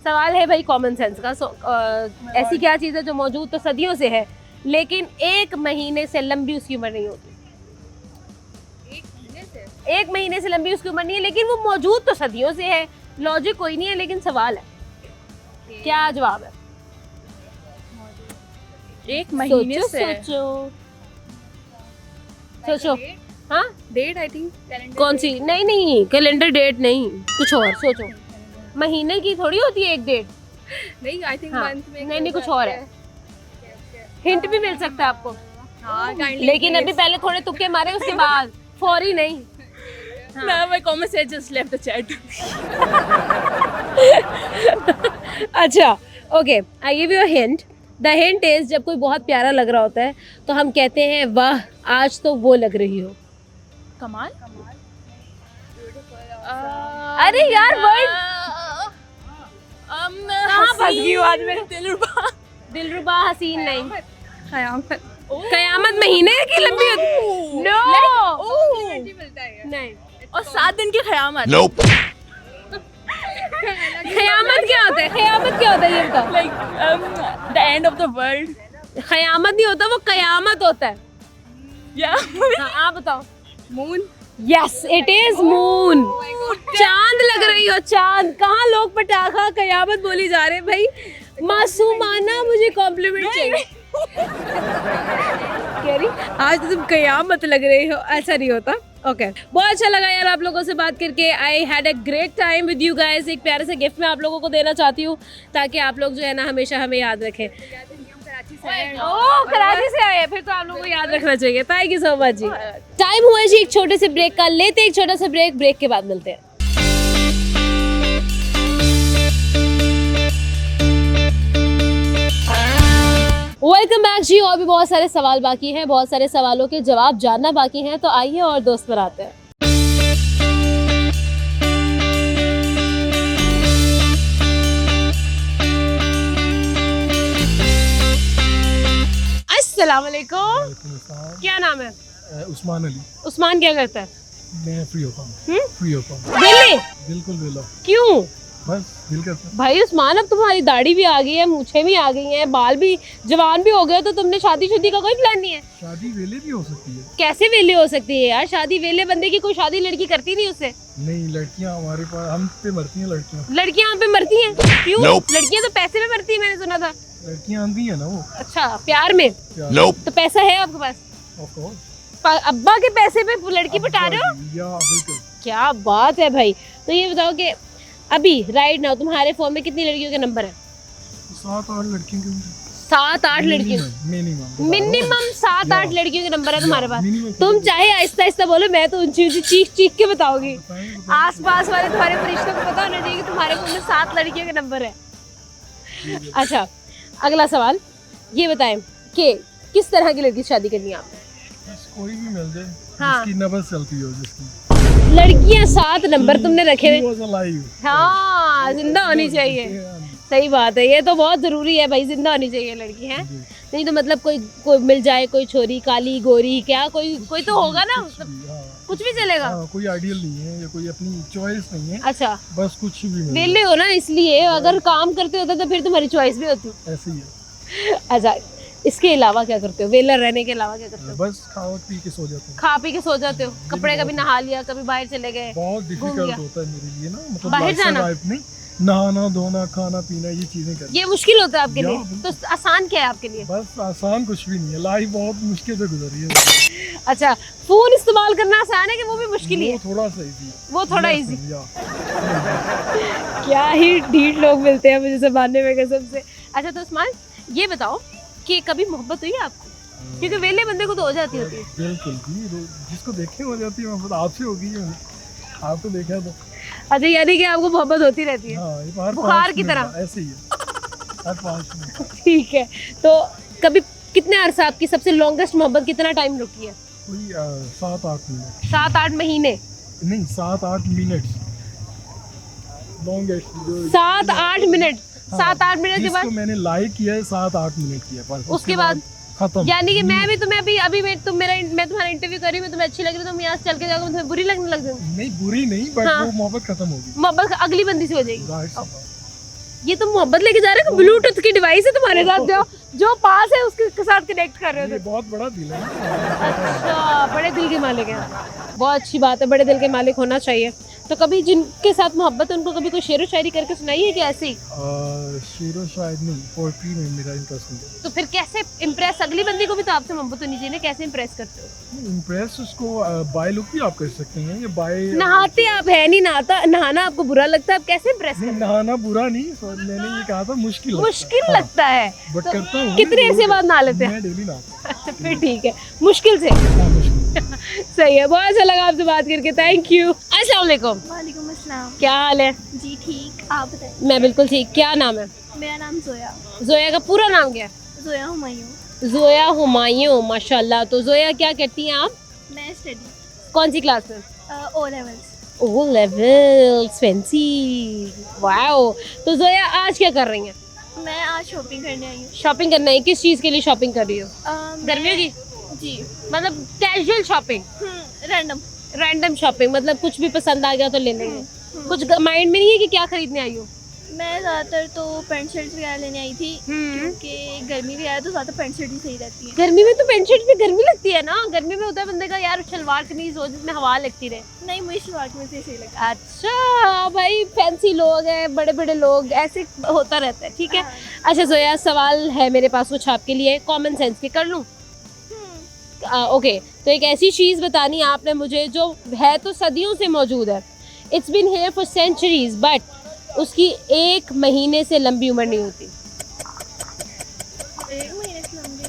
सवाल है भाई कॉमन सेंस का। ऐसी क्या चीज़ है जो मौजूद तो सदियों से है लेकिन 1 महीने से लंबी उसकी उम्र नहीं होती? 1 महीने से लंबी उसकी उम्र नहीं है लेकिन वो मौजूद तो सदियों से है। लॉजिक कोई नहीं है लेकिन सवाल है, क्या जवाब है? 1 महीने सोचो से। सोचो सोचो। हाँ डेट आई थिंक। कौन सी? नहीं नहीं कैलेंडर डेट नहीं, कुछ और सोचो। महीने की थोड़ी होती है एक डेट। नहीं आई थिंक हाँ, मंथ में। नहीं कुछ और है। हिंट भी मिल सकता है आपको। हाँ लेकिन अभी पहले थोड़े तुक्के मारे उसके बाद फौरी नहीं। No, my comment said just left the chat. अच्छा okay, I give you a hint. The hint is जब कोई बहुत प्यारा लग रहा होता है तो हम कहते हैं वाह आज तो वो लग रही हो। कमाल। अरे यार वर्ड कहाँ फंस गई हूँ आज मैं? दिलरुबा। दिलरुबा हसीन नहीं। क़यामत। कयामत महीने की लंबी होती? नो नहीं। और 7 दिन की क़यामत। क़यामत क्या होता है? क़यामत क्या होता है ये बताओ। Like the end of the world. क़यामत नहीं होता, वो कयामत होता है। या हाँ आप बताओ। Moon. Yes it is moon. चांद लग रही हो, चांद। कहाँ लोग पटाखा कयामत बोली जा रहे हैं भाई। मासूमाना मुझे कॉम्प्लीमेंट चाहिए। कह रही आज तो तुम कयामत लग रही हो, ऐसा नहीं होता। ओके बहुत अच्छा लगा यार आप लोगों से बात करके। I had a great time with you guys. एक प्यारे से गिफ्ट मैं आप लोगों को देना चाहती हूँ ताकि आप लोग जो है ना हमेशा हमें याद रखें। ओह कराची से है, फिर तो आप लोगों को याद रखना चाहिए। थैंक यू सो मच जी। टाइम हुआ है जी एक छोटे से ब्रेक का, लेते हैं एक छोटा सा ब्रेक, ब्रेक के बाद मिलते हैं। वेलकम बैक जी। और भी बहुत सारे सवाल बाकी हैं, बहुत सारे सवालों के जवाब जानना बाकी हैं, तो आइए और दोस्त पर आते हैं। अस्सलाम वालेकुम, क्या नाम है? उस्मान अली। उस्मान क्या करता है? मैं फ्री होता हूँ। फ्री होता हूँ, दिल्ली? बिल्कुल वेला, क्यों बस दिल करता है। भाई उस्मान, अब तुम्हारी दाढ़ी भी आ गई है, मूछें भी आ गई हैं, बाल भी जवान भी हो गए, तो तुमने शादी शुदी का कोई प्लान नहीं है? शादी वेले भी हो सकती है। कैसे वेले हो सकती है यार? शादी वेले बंदे की कोई शादी लड़की करती नहीं उससे। नहीं, लड़कियाँ हमारे पास, हम पे मरती हैं लड़कियाँ। लड़कियां हम पे मरती हैं? क्यों? लड़कियां तो पैसे में मरती है, मैंने सुना था। लड़कियाँ आंधी है ना वो। अच्छा, प्यार में? तो पैसा है आपके पास? Of course। अब्बा के पैसे पे लड़की पटा रहे हो? या बिल्कुल। क्या बात है भाई। तो ये बताओ कि अभी राइट नाउ तुम्हारे फोन में कितनी लड़कियों के नंबर है? 7-8 लड़कियों के 7-8 लड़कियों? मिनिमम 7-8 लड़कियों के नंबर है तुम्हारे पास। तुम चाहे आहिस्ता आहिस्ता बोलो, मैं तो ऊंची ऊंची चीख चीख के बताऊंगी। आसपास वाले तुम्हारे फरिश्तों को पता होना चाहिए कि तुम्हारे फोन में 7 लड़कियों के नंबर है। अच्छा, अगला सवाल ये बताएं कि किस तरह की लड़की से शादी करनी है आपने? कोई भी मिल जाए, हाँ। जिसकी नब्ज चलती हो, जिसकी। लड़कियां 7 नंबर तुमने रखे हुए? She was alive। हाँ, जिंदा होनी चाहिए। सही बात है, ये तो बहुत जरूरी है भाई, जिंदा होनी चाहिए लड़की है। नहीं तो मतलब कोई मिल जाए, कोई छोरी काली गोरी, क्या कोई तो होगा ना, मतलब कुछ भी चलेगा। कोई आइडियल नहीं है, या कोई अपनी चॉइस नहीं है। अच्छा, बस कुछ भी मिल वेले हो ना, इसलिए अगर काम करते होते तो फिर तुम्हारी चॉइस भी होती। ऐसे ही है। अच्छा, इसके अलावा क्या करते हो? वेला रहने के अलावा क्या करते हो? बस खाओ पी के सो जाते हैं। खा पी के सो जाते हो? कपड़े कभी नहा लिया, कभी बाहर चले गए? बहुत घूम डिफिकल्ट लिया। होता है मेरे लिए ना, मतलब बाहर lifestyle जाना? life नहीं, नहाना धोना खाना पीना ये चीजें करनी। ये मुश्किल होता है आपके या, लिए? तो आसान क्या है आपके लिए? बस आसान कुछ भी नहीं है, लाइफ बहुत मुश्किल से गुजर रही है। अच्छा, फोन इस्तेमाल करना आसान है कि वो भी मुश्किल ही है? वो थोड़ा सा इजी है। वो थोड़ा इजी। क्या ही ढीठ लोग मिलते हैं मुझे जमाने में, कसम से। अच्छा, तो उस्मान ये बताओ कि कभी मोहब्बत हुई है आपको? क्योंकि वेले बंदे को तो हो जाती होती है। बिल्कुल जी, जिसको देखे हो जाती है मोहब्बत। आपसे होगी है, आपको देखा तो। अच्छा, यानी कि आपको मोहब्बत होती रहती है? हाँ, ये हर बुखार 5 की मिनट तरह? ऐसे ही है, हर 5 मिनट। ठीक है, तो कभी कितने अरसा आपकी सबसे लॉन्गेस्ट मोहब्बत कितना टाइम रुकी है? कोई 7-8 मिनट। 7-8 महीने? नहीं, 7-8 मिनट लॉन्गेस्ट। 7-8 मिनट? 7-8 मिनट के बाद? जिसको मैंने लाइक किया है 7-8 मिनट किया, पर उसके बाद खत्म। यानी कि मैं भी तुम्हें अभी मैं तुम्हारा इंटरव्यू कर रही हूँ, तुम्हें अच्छी लग रही है, तुम यहाँ से चल के जाओगे, तुम्हें बुरी लगने लग जाएगी? नहीं, बुरी नहीं, बट हाँ। वो मोहब्बत खत्म होगी। मोहब्बत अगली बंदी से हो जाएगी? जाहिर सी बात। ये तुम मोहब्बत लेके जा रहे हो? ब्लूटूथ की डिवाइस है तुम्हारे साथ, जो पास है उसके साथ कनेक्ट कर रहे हो? ये बहुत बड़ा दिल है ना। अच्छा, बड़े दिल के मालिक हैं। बहुत अच्छी बात है, बड़े दिल के मालिक होना चाहिए। तो कभी जिनके साथ मोहब्बत है उनको कभी कोई शेरो शायरी करके सुनाई है कि ऐसे ही? शेरो शायद नहीं, पोएट्री में मेरा इंटरेस्ट नहीं है। तो फिर कैसे इम्प्रेस, अगली बंदी को भी तो आपसे मोहब्बत होनी चाहिए ना, कैसे इम्प्रेस करते हो? इम्प्रेस उसको बाय लुक भी आप कर सकते हैं, या बाय नहाते आप है नहीं, नहाना आपको बुरा लगता है, आप कैसे इम्प्रेस नहीं, करते नहाना बुरा नहीं, मैंने ये कहा था मुश्किल हो? लगता है। मुश्किल लगता है, बट तो करता हूँ। कितने ऐसे बाद नहा लेते हैं? मैं डेली नहाता हूँ। अच्छा, फिर ठीक है, मुश्किल से। हाँ, मुश्किल। सही है, बहुत अच्छा लगा आपसे बात करके, थैंक यू। अस्सलाम वालेकुम। वालेकुम अस्सलाम। क्या हाल है? जी ठीक, आप बताएं। मैं बिल्कुल ठीक। क्या नाम है? मेरा नाम जोया। जोया का पूरा नाम क्या है? जोया हुमायूं। जोया हुमायूं, माशाल्लाह। तो जोया क्या करती हैं आप? मैं स्टडी कौन सी क्लास में? O levels. O level, fancy, wow. तो जोया आज क्या कर रही हैं? मैं आज शॉपिंग करने आई हूँ। शॉपिंग करना है? किस चीज़ के लिए शॉपिंग कर रही हो? गर्मियों की? जी। मतलब casual shopping? Random. Random shopping, मतलब कुछ भी पसंद आ गया तो ले लेंगे? कुछ माइंड में नहीं है कि क्या खरीदने आई हो? मैं ज़्यादातर तो पैंट शर्ट वगैरह लेने आई थी, क्योंकि गर्मी भी आया तो ज़्यादा पैंट शर्ट ही सही रहती है। गर्मी में तो पैंट शर्ट में गर्मी लगती है ना? गर्मी में होता है बंदे का यार शलवार कमीज हो जिसमें हवा लगती रहे। नहीं, मुझे शलवार में से सही लगता है। अच्छा भाई, फैंसी लोग हैं, बड़े बड़े लोग, ऐसे होता रहता है, ठीक है। अच्छा जोया, सवाल है मेरे पास कुछ आपके लिए, कॉमन सेंस के, कर लूँ? ओके, तो एक ऐसी चीज़ बतानी है आपने मुझे जो है तो सदियों से मौजूद है, it's been here for centuries, but उसकी 1 महीने से लंबी उम्र नहीं होती। 1 महीने से लंबी?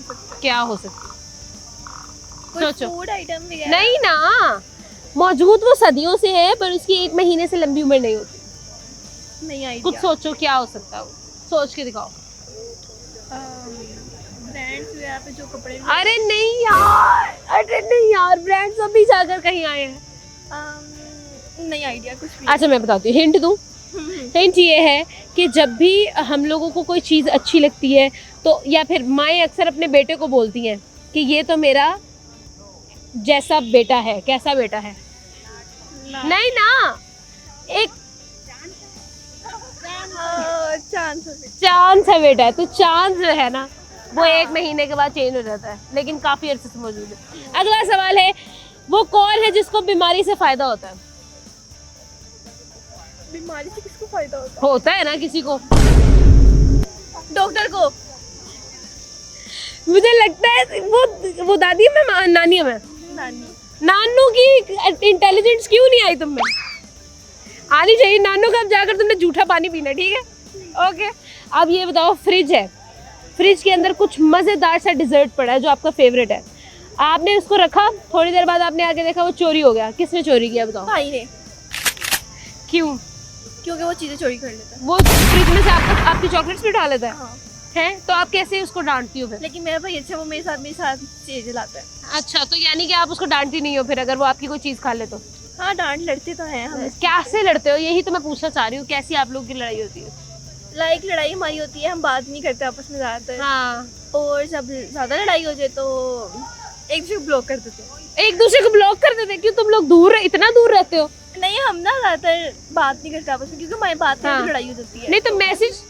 सकता क्या हो सकता है? है? सोचो। फूड आइटम भी नहीं ना, मौजूद वो सदियों से है पर उसकी 1 महीने से लंबी उम्र नहीं होती। नहीं आइडिया। कुछ सोचो क्या हो सकता है वो, सोच के दिखाओ। ब्रांड्स वगैरह पे जो कपड़े अरे नहीं यार, ब्रांड्स अभी जाकर कहीं आए हैं। नहीं आइडिया कुछ भी। अच्छा मैं बताती हूँ, हिंट दूँ। हिंट ये है कि जब भी हम लोगों को कोई चीज़ अच्छी लगती है तो, या फिर माएँ अक्सर अपने बेटे को बोलती हैं कि ये तो मेरा जैसा बेटा है। कैसा बेटा है? नहीं ना, एक चांद सा बेटा है। तो चांद जो है ना वो 1 महीने के बाद चेंज हो जाता है, लेकिन काफी अर्से से मौजूद है। अगला सवाल है, वो कौन है जिसको बीमारी से फायदा होता है? बीमारी से किसको फायदा होता होता है ना किसी को। है? डॉक्टर को। मुझे लगता है वो दादी है, मैं नानी है, मैं नानी। नानू की इंटेलिजेंस क्यों नहीं आई तुम में? आनी चाहिए नानू का। अब जाकर तुमने जूठा पानी पीना, ठीक है? ओके। अब ये बताओ, फ्रिज है, फ्रिज के अंदर कुछ मज़ेदार सा डिज़र्ट पड़ा है जो आपका फेवरेट है। आपने उसको रखा, थोड़ी देर बाद आपने आके देखा वो चोरी हो गया। किसने चोरी किया बताओ? भाई ने। क्यों? क्योंकि वो चीजें चोरी कर लेता है। वो फ्रिज में से आपकी चॉकलेट्स भी उठा लेता है। हाँ। हैं? तो आप कैसे उसको डांटती हो फिर? लेकिन मेरा भाई अच्छा, वो मेरे साथ चीजें लाता है। अच्छा, तो यानी कि आप उसको डांटती नहीं हो फिर अगर वो आपकी कोई चीज़ खा ले तो? हाँ, डांट लड़ते तो हैं हम। कैसे लड़ते हो, यही तो मैं पूछना चाह रही हूँ। कैसी आप लोग की लड़ाई होती है? लाइक लड़ाई हमारी होती है, हम बात नहीं करते आपस में ज्यादातर। हाँ। और जब ज्यादा लड़ाई हो जाए तो एक दूसरे को ब्लॉक कर देते हैं। एक दूसरे को ब्लॉक कर देते? क्यों, तुम लोग इतना दूर रहते हो? नहीं, हम ना ज्यादातर बात नहीं करते आपस में, क्योंकि हमारी बात करने हाँ। से लड़ाई हो जाती है। नहीं तो मैसेज।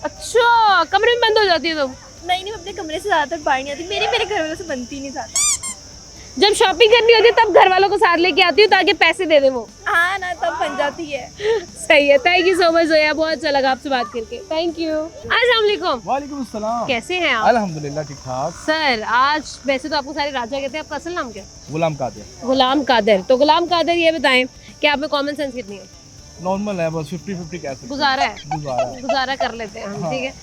अच्छा, कमरे में बंद हो जाती है तुम? नहीं, मैं अपने कमरे से ज्यादातर बाहर नहीं आती। मेरे घर वालों से बनती नहीं ज्यादा। जब शॉपिंग करनी होती है तब घर वालों को साथ लेके आती हूँ ताकि पैसे दे दे वो। हाँ ना, तब बन जाती है। सही है। Thank you so much Zoya, बहुत अच्छा लगा आपसे बात करके। Thank you. अस्सलाम वालेकुम। वालेकुम अस्सलाम। कैसे हैं आप? अल्हम्दुलिल्लाह ठीक ठाक। सर, आज वैसे तो आपको सारे राजा कहते हैं, आपका असल नाम क्या है? गुलाम कादिर। गुलाम कादिर। तो गुलाम कादिर, ये बताएं कि आप में कॉमन सेंस कितनी है? नॉर्मल है, बस 50-50 कह सकते हैं। गुजारा है, गुजारा है। गुजारा कर लेते हैं हम, हाँ। ठीक है।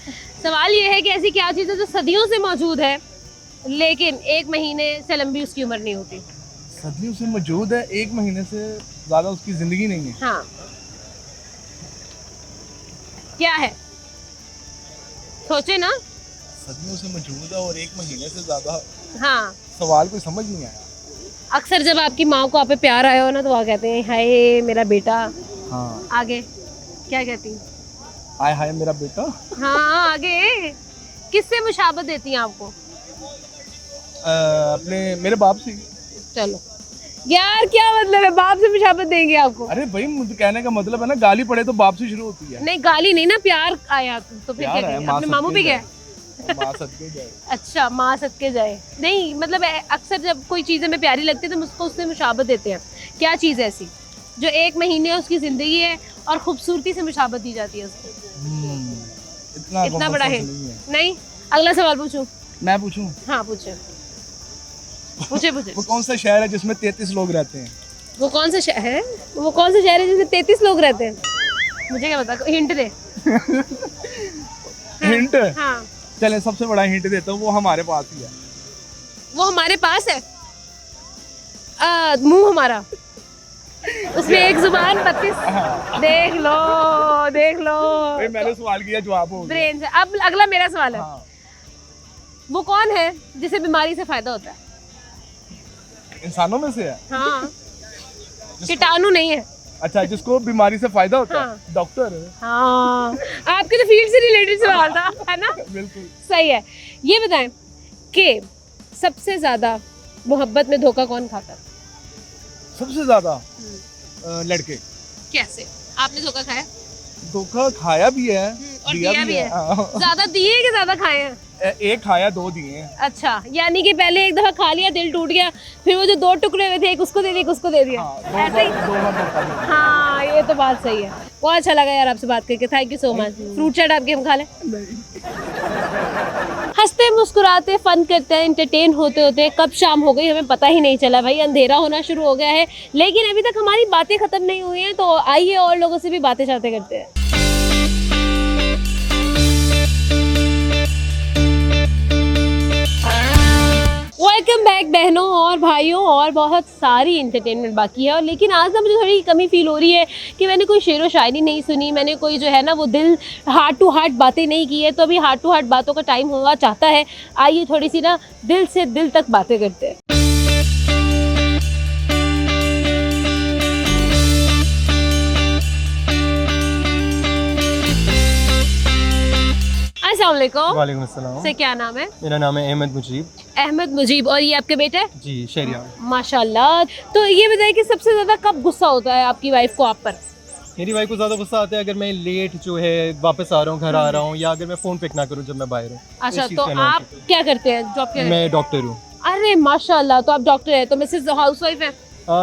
सवाल ये है कि ऐसी क्या चीज़ है जो सदियों से मौजूद है लेकिन 1 महीने से लंबी उसकी उम्र नहीं होती? सदियों से मौजूद है, 1 महीने से ज्यादा उसकी जिंदगी नहीं है। हाँ, क्या है? सोचे ना। सदियों से मौजूद है और 1 महीने से ज्यादा। हाँ, सवाल कोई समझ नहीं आया। अक्सर जब आपकी माँ को आप पे प्यार आया हो ना तो वो कहते हैं हाय मेरा बेटा। हाँ। आगे क्या कहती हैं? हाय हाय मेरा बेटा। हाँ, आगे किससे मुशाबत देती हैं आपको? अपने मेरे बाप से। चलो यार, क्या मतलब है बाप से मुशाबत देंगे आपको? अरे भाई, मुझे कहने का मतलब है ना, गाली पड़े तो बाप से शुरू होती है। नहीं, गाली नहीं ना, प्यार आया तो फिर क्या प्यार आया, करेंगे? माँ अपने मामू सदके भी गए? माँ सदके जाए। अच्छा, माँ सदके जाए। नहीं मतलब अक्सर जब कोई चीज़ हमें प्यारी लगती है तो हम उसको उससे मुशाबत देते हैं। क्या चीज़ है ऐसी जो 1 महीने उसकी ज़िंदगी है और खूबसूरती से मुशाबत दी जाती है उसको? इतना बड़ा है नहीं। अगला सवाल पूछूं? मैं पूछूं? हाँ पूछे पूछे पूछे। वो कौन सा शहर है जिसमें 33 लोग रहते हैं? वो कौन सा शहर है? वो कौन सा शहर है जिसमें 33 लोग रहते हैं? मुझे क्या पता, हिंट दे। हिंट? हाँ, चले सबसे बड़ा हिंट देता हूँ, वो हमारे पास ही है। वो हमारे पास है। मुंह हमारा, उसमें एक जुबान 32। देख लो देख लो, भाई मैंने सवाल किया, जवाब हो गया। ब्रेन से। अब अगला मेरा सवाल है। हाँ। वो कौन है जिसे बीमारी से फायदा होता है? इंसानों में से है? हाँ, कीटाणु नहीं है। अच्छा, जिसको बीमारी से फायदा होता हाँ। है? डॉक्टर। हाँ, आपके तो फील्ड से रिलेटेड सवाल था, है ना? बिल्कुल सही है। ये बताएं कि सबसे ज्यादा मोहब्बत में धोखा कौन खाता है? सबसे ज्यादा लड़के। कैसे? आपने धोखा खाया? धोखा खाया भी है, और दिया भी है। हाँ। ज्यादा दिए कि ज्यादा खाए हैं? एक खाया, 2 दिए हैं। अच्छा, यानी कि पहले एक दफा खा लिया, दिल टूट गया, फिर वो जो 2 टुकड़े हुए थे एक उसको दे दिया, एक उसको दे दिया। हाँ, ऐसे ही। 2 बार धोखा दिया। हाँ, ये तो बात सही है। बहुत अच्छा लगा यार आपसे बात करके। Thank you so much. Fruit chaat आपके हम खा लें? हंसते मुस्कुराते फन करते हैं, एंटरटेन होते होते कब शाम हो गई हमें पता ही नहीं चला भाई। अंधेरा होना शुरू हो गया है लेकिन अभी तक हमारी बातें खत्म नहीं हुई हैं, तो आइए और लोगों से भी बातें करते हैं। बैक बहनों और भाइयों, और बहुत सारी इंटरटेनमेंट बाकी है। और लेकिन आज ना मुझे थोड़ी कमी फील हो रही है कि मैंने कोई शेरो शायरी नहीं सुनी, मैंने कोई जो है ना वो दिल हार्ट टू हार्ट बातें नहीं की है। तो अभी हार्ट टू हार्ट बातों का टाइम हुआ चाहता है, आइए थोड़ी सी ना दिल से दिल तक बातें करते हैं। अस्सलाम वालेकुम। वालेकुम अस्सलाम। से क्या नाम है? मेरा नाम है अहमद मुजीब। अहमद मुजीब। और ये आपके बेटे? जी शहरियार। माशाल्लाह। तो ये बताइए कि सबसे ज़्यादा कब गुस्सा होता है आपकी वाइफ को आप पर? मेरी वाइफ को ज़्यादा गुस्सा आता है अगर मैं लेट जो है वापस आ रहा हूँ, घर आ रहा हूँ, या अगर मैं फ़ोन पिक ना करूँ जब मैं बाहर हूँ। अच्छा, इस चीज़ तो का नाम आप क्या करते हैं, जॉब क्या? मैं डॉक्टर हूँ। अरे माशाल्लाह, तो आप डॉक्टर हैं। तो मिसेज हाउसवाइफ है?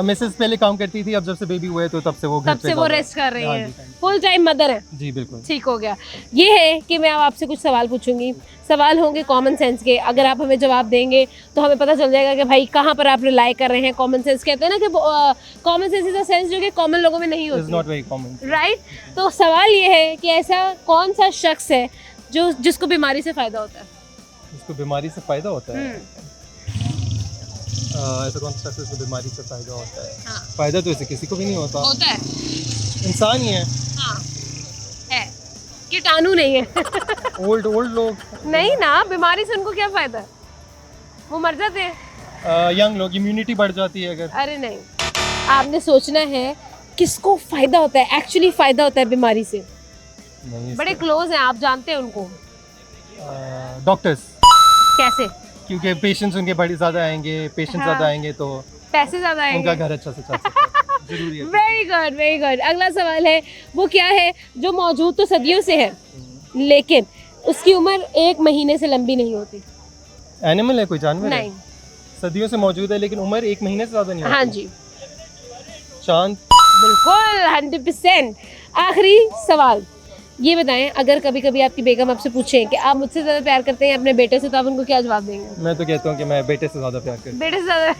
मिसेस पहले काम करती थी, अब जब से बेबी हुआ है तो तब से वो घर तब से वो ज़्यादा- रेस्ट कर रही हाँ हैं, जी, हाँ जी। फुल टाइम मदर है। जी बिल्कुल। ठीक हो गया। ये है कि मैं अब आपसे कुछ सवाल पूछूंगी, सवाल होंगे कॉमन सेंस के। अगर आप हमें जवाब देंगे तो हमें पता चल जाएगा कि भाई कहाँ पर आप रिलाई कर रहे हैं। कॉमन सेंस कहते हैं ना कि common sense is a sense जो कि कॉमन लोगों में नहीं इट्स होती, नॉट वेरी कॉमन। राइट? तो सवाल ये है कि ऐसा कौन सा शख्स है जो जिसको बीमारी से फ़ायदा होता है? इसको बीमारी से फ़ायदा होता है? ऐसा कौन सा शख्स है जिसको बीमारी से फ़ायदा होता है? हाँ। फ़ायदा तो इसे किसी को भी नहीं होता, होता है। इंसान ही है। हाँ है, कीटाणु नहीं है। ओल्ड लोग नहीं ना, बीमारी से उनको क्या फ़ायदा है, वो मर जाते हैं। यंग लोग, इम्यूनिटी बढ़ जाती है अगर। अरे नहीं, आपने सोचना है किसको फ़ायदा होता है, एक्चुअली फ़ायदा होता है बीमारी से। नहीं, बड़े क्लोज हैं, आप जानते हैं उनको। डॉक्टर्स, कैसे? क्योंकि पेशेंट्स उनके बड़े ज़्यादा आएंगे, पेशेंट्स ज़्यादा आएंगे तो पैसे ज़्यादा आएंगे। उनका घर अच्छा से चल सकता है। जरूरी है। Very good, very good. अगला सवाल है, वो क्या है जो मौजूद तो सदियों से है लेकिन उसकी उम्र 1 महीने से लंबी नहीं होती? एनिमल है, कोई जानवर है? नहीं। सदियों से मौजूद है लेकिन उम्र 1 महीने से ज़्यादा नहीं होती? हाँ जी, चांद। बिल्कुल 100%। आखिरी सवाल, ये बताएं, अगर कभी कभी आपकी बेगम आपसे पूछें कि आप मुझसे ज़्यादा प्यार करते हैं अपने बेटे से, तो आप उनको क्या जवाब देंगे? मैं तो कहता हूँ कि मैं बेटे से ज़्यादा प्यार करता हूँ। बेटे से ज़्यादा।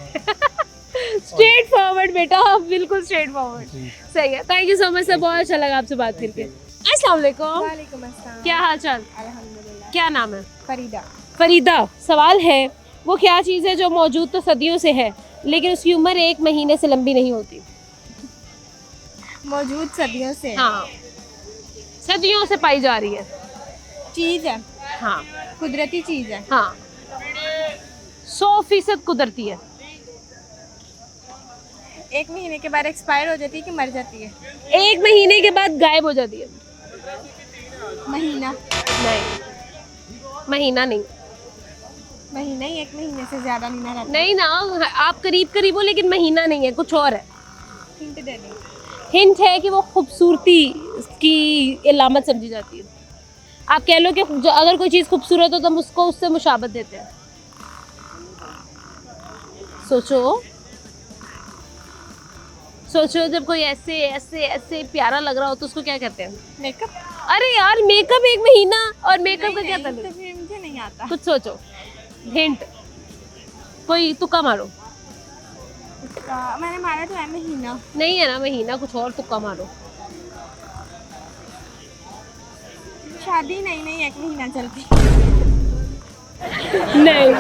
स्ट्रेट फॉरवर्ड बेटा, बिल्कुल स्ट्रेट फॉरवर्ड। सही है। Thank you so much sir, बहुत अच्छा लगा आपसे बात करके। अस्सलाम वालेकुम। वालेकुम अस्सलाम। क्या हाल चाल? अल्हम्दुलिल्लाह। क्या नाम है? फरीदा। फरीदा। सवाल है, वो क्या चीज़ है जो मौजूद तो सदियों से है लेकिन उसकी उम्र 1 महीने से लंबी नहीं होती? मौजूद सदियों से हाँ, सदियों से पाई जा रही है। चीज़ है, हाँ कुदरती चीज़ है। हाँ, 100% कुदरती है। 1 महीने के बाद एक्सपायर हो जाती है कि मर जाती है? 1 महीने के बाद गायब हो जाती है। महीना? नहीं, महीना नहीं। महीना ही 1 महीने से ज़्यादा नहीं रहता। नहीं ना, आप करीब करीब हो लेकिन महीना नहीं है, कुछ और है। हिंट दे दें। हिंट है कि वो खूबसूरती की इलामत समझी जाती है। आप कह लो कि अगर कोई चीज़ खूबसूरत हो तो हम उसको उससे मुशाबत देते हैं। सोचो सोचो, जब कोई ऐसे ऐसे ऐसे प्यारा लग रहा हो तो उसको क्या कहते हैं? मेकअप? अरे यार, मेकअप 1 महीना और मेकअप का क्या तो ताल्लुक? फिर मुझे नहीं आता। कुछ सोचो, हिंट कोई तुक्का मारो। मैंने मारा तो है महीना। नहीं है ना महीना, कुछ और तुक्का मारो। शादी नहीं 1 महीना चलती। नहीं,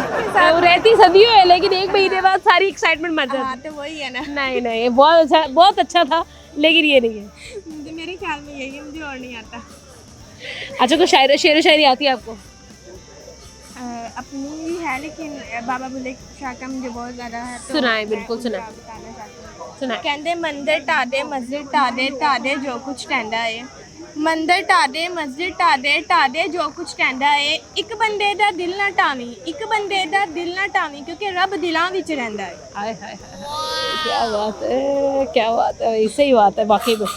वो रहती सदियों है लेकिन 1 महीने बाद सारी एक्साइटमेंट मर हाँ जाती तो वही है ना। नहीं नहीं, बहुत अच्छा था लेकिन ये नहीं है। मुझे मेरे ख्याल में यही है, मुझे और नहीं आता। अच्छा, कोई शेर शायरी आती है आपको? अपनी भी है लेकिन बाबा बुल्ले शाह का मुझे बहुत ज़्यादा है तो सुनाए, मैं बिल्कुल उनका सुनाए। बताना चाहती हूँ। सुनाए। कहते मंदिर ढादे मस्जिद ढादे जो कुछ कहता है। मंदिर ढादे मस्जिद ढादे जो कुछ कहता है। एक बंदे दा दिल ना टावी, एक बंदे दा दिल ना टावी क्योंकि रब दिलां विच रहिंदा है। हाय हाय हाय, क्या बात है, क्या बात है, ऐसे ही बात है वाकई में।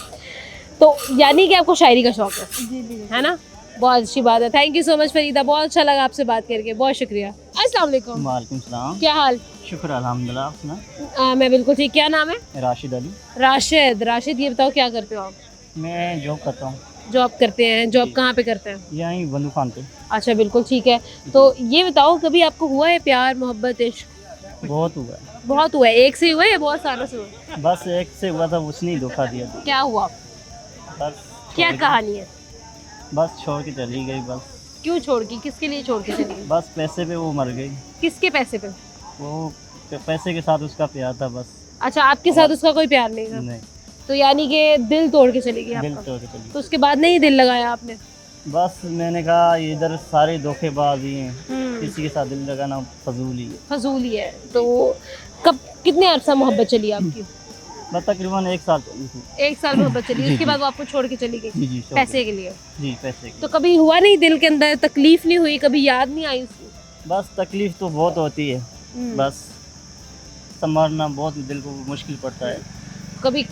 तो यानी कि आपको शायरी का शौक है? जी जी। है ना, बहुत अच्छी बात है। Thank you so much Farida, बहुत अच्छा लगा आपसे बात करके, बहुत शुक्रिया। अस्सलाम वालेकुम। वालेकुम सलाम। क्या हाल? शुक्र अल्हम्दुलिल्लाह। आप सुना? मैं बिल्कुल ठीक। क्या नाम है? राशिद अली। राशिद, ये बताओ क्या करते हो आप? मैं जॉब करता हूँ। जॉब करते हैं? जॉब कहाँ पे करते हैं? यहीं बंदू खान पे। अच्छा, बिल्कुल ठीक है। तो ये बताओ, कभी आपको हुआ है प्यार मोहब्बत इश्क? बहुत हुआ है। बहुत हुआ है। एक से हुआ है या बहुत सालों से हुआ है? बस एक से हुआ था, उसने ही धोखा दिया। क्या हुआ? बस क्या कहानी है? बस छोड़ के चली गई। बस क्यों छोड़ के? किसके लिए छोड़ के चली गई? बस पैसे पे वो मर गई। किसके पैसे पे? वो पैसे के साथ उसका प्यार था बस। अच्छा, आपके साथ उसका कोई प्यार नहीं था? नहीं, तो यानी कि दिल तोड़ के चली गई दिल आपका। तोड़ के चली। तो उसके बाद नहीं दिल लगाया आपने? बस मैंने कहा इधर सारे धोखेबाज ही हैं, हम्म, किसी के साथ दिल लगाना फजूल ही है। फजूल ही है। तो कब कितने अरसा मोहब्बत चली आपकी? बस तकरीबन 1 साल चली थी। 1 साल मोहब्बत चली, जी, उसके जी। बाद वो आपको छोड़ के चली गई जी जी शौक पैसे है। के लिए? जी पैसे की। तो कभी हुआ नहीं दिल के अंदर तकलीफ नहीं हुई, कभी याद नहीं आई उसकी? बस तकलीफ तो बहुत होती है, हम्म, बस संभालना बहुत दिल को मुश्किल पड़ता है। कभी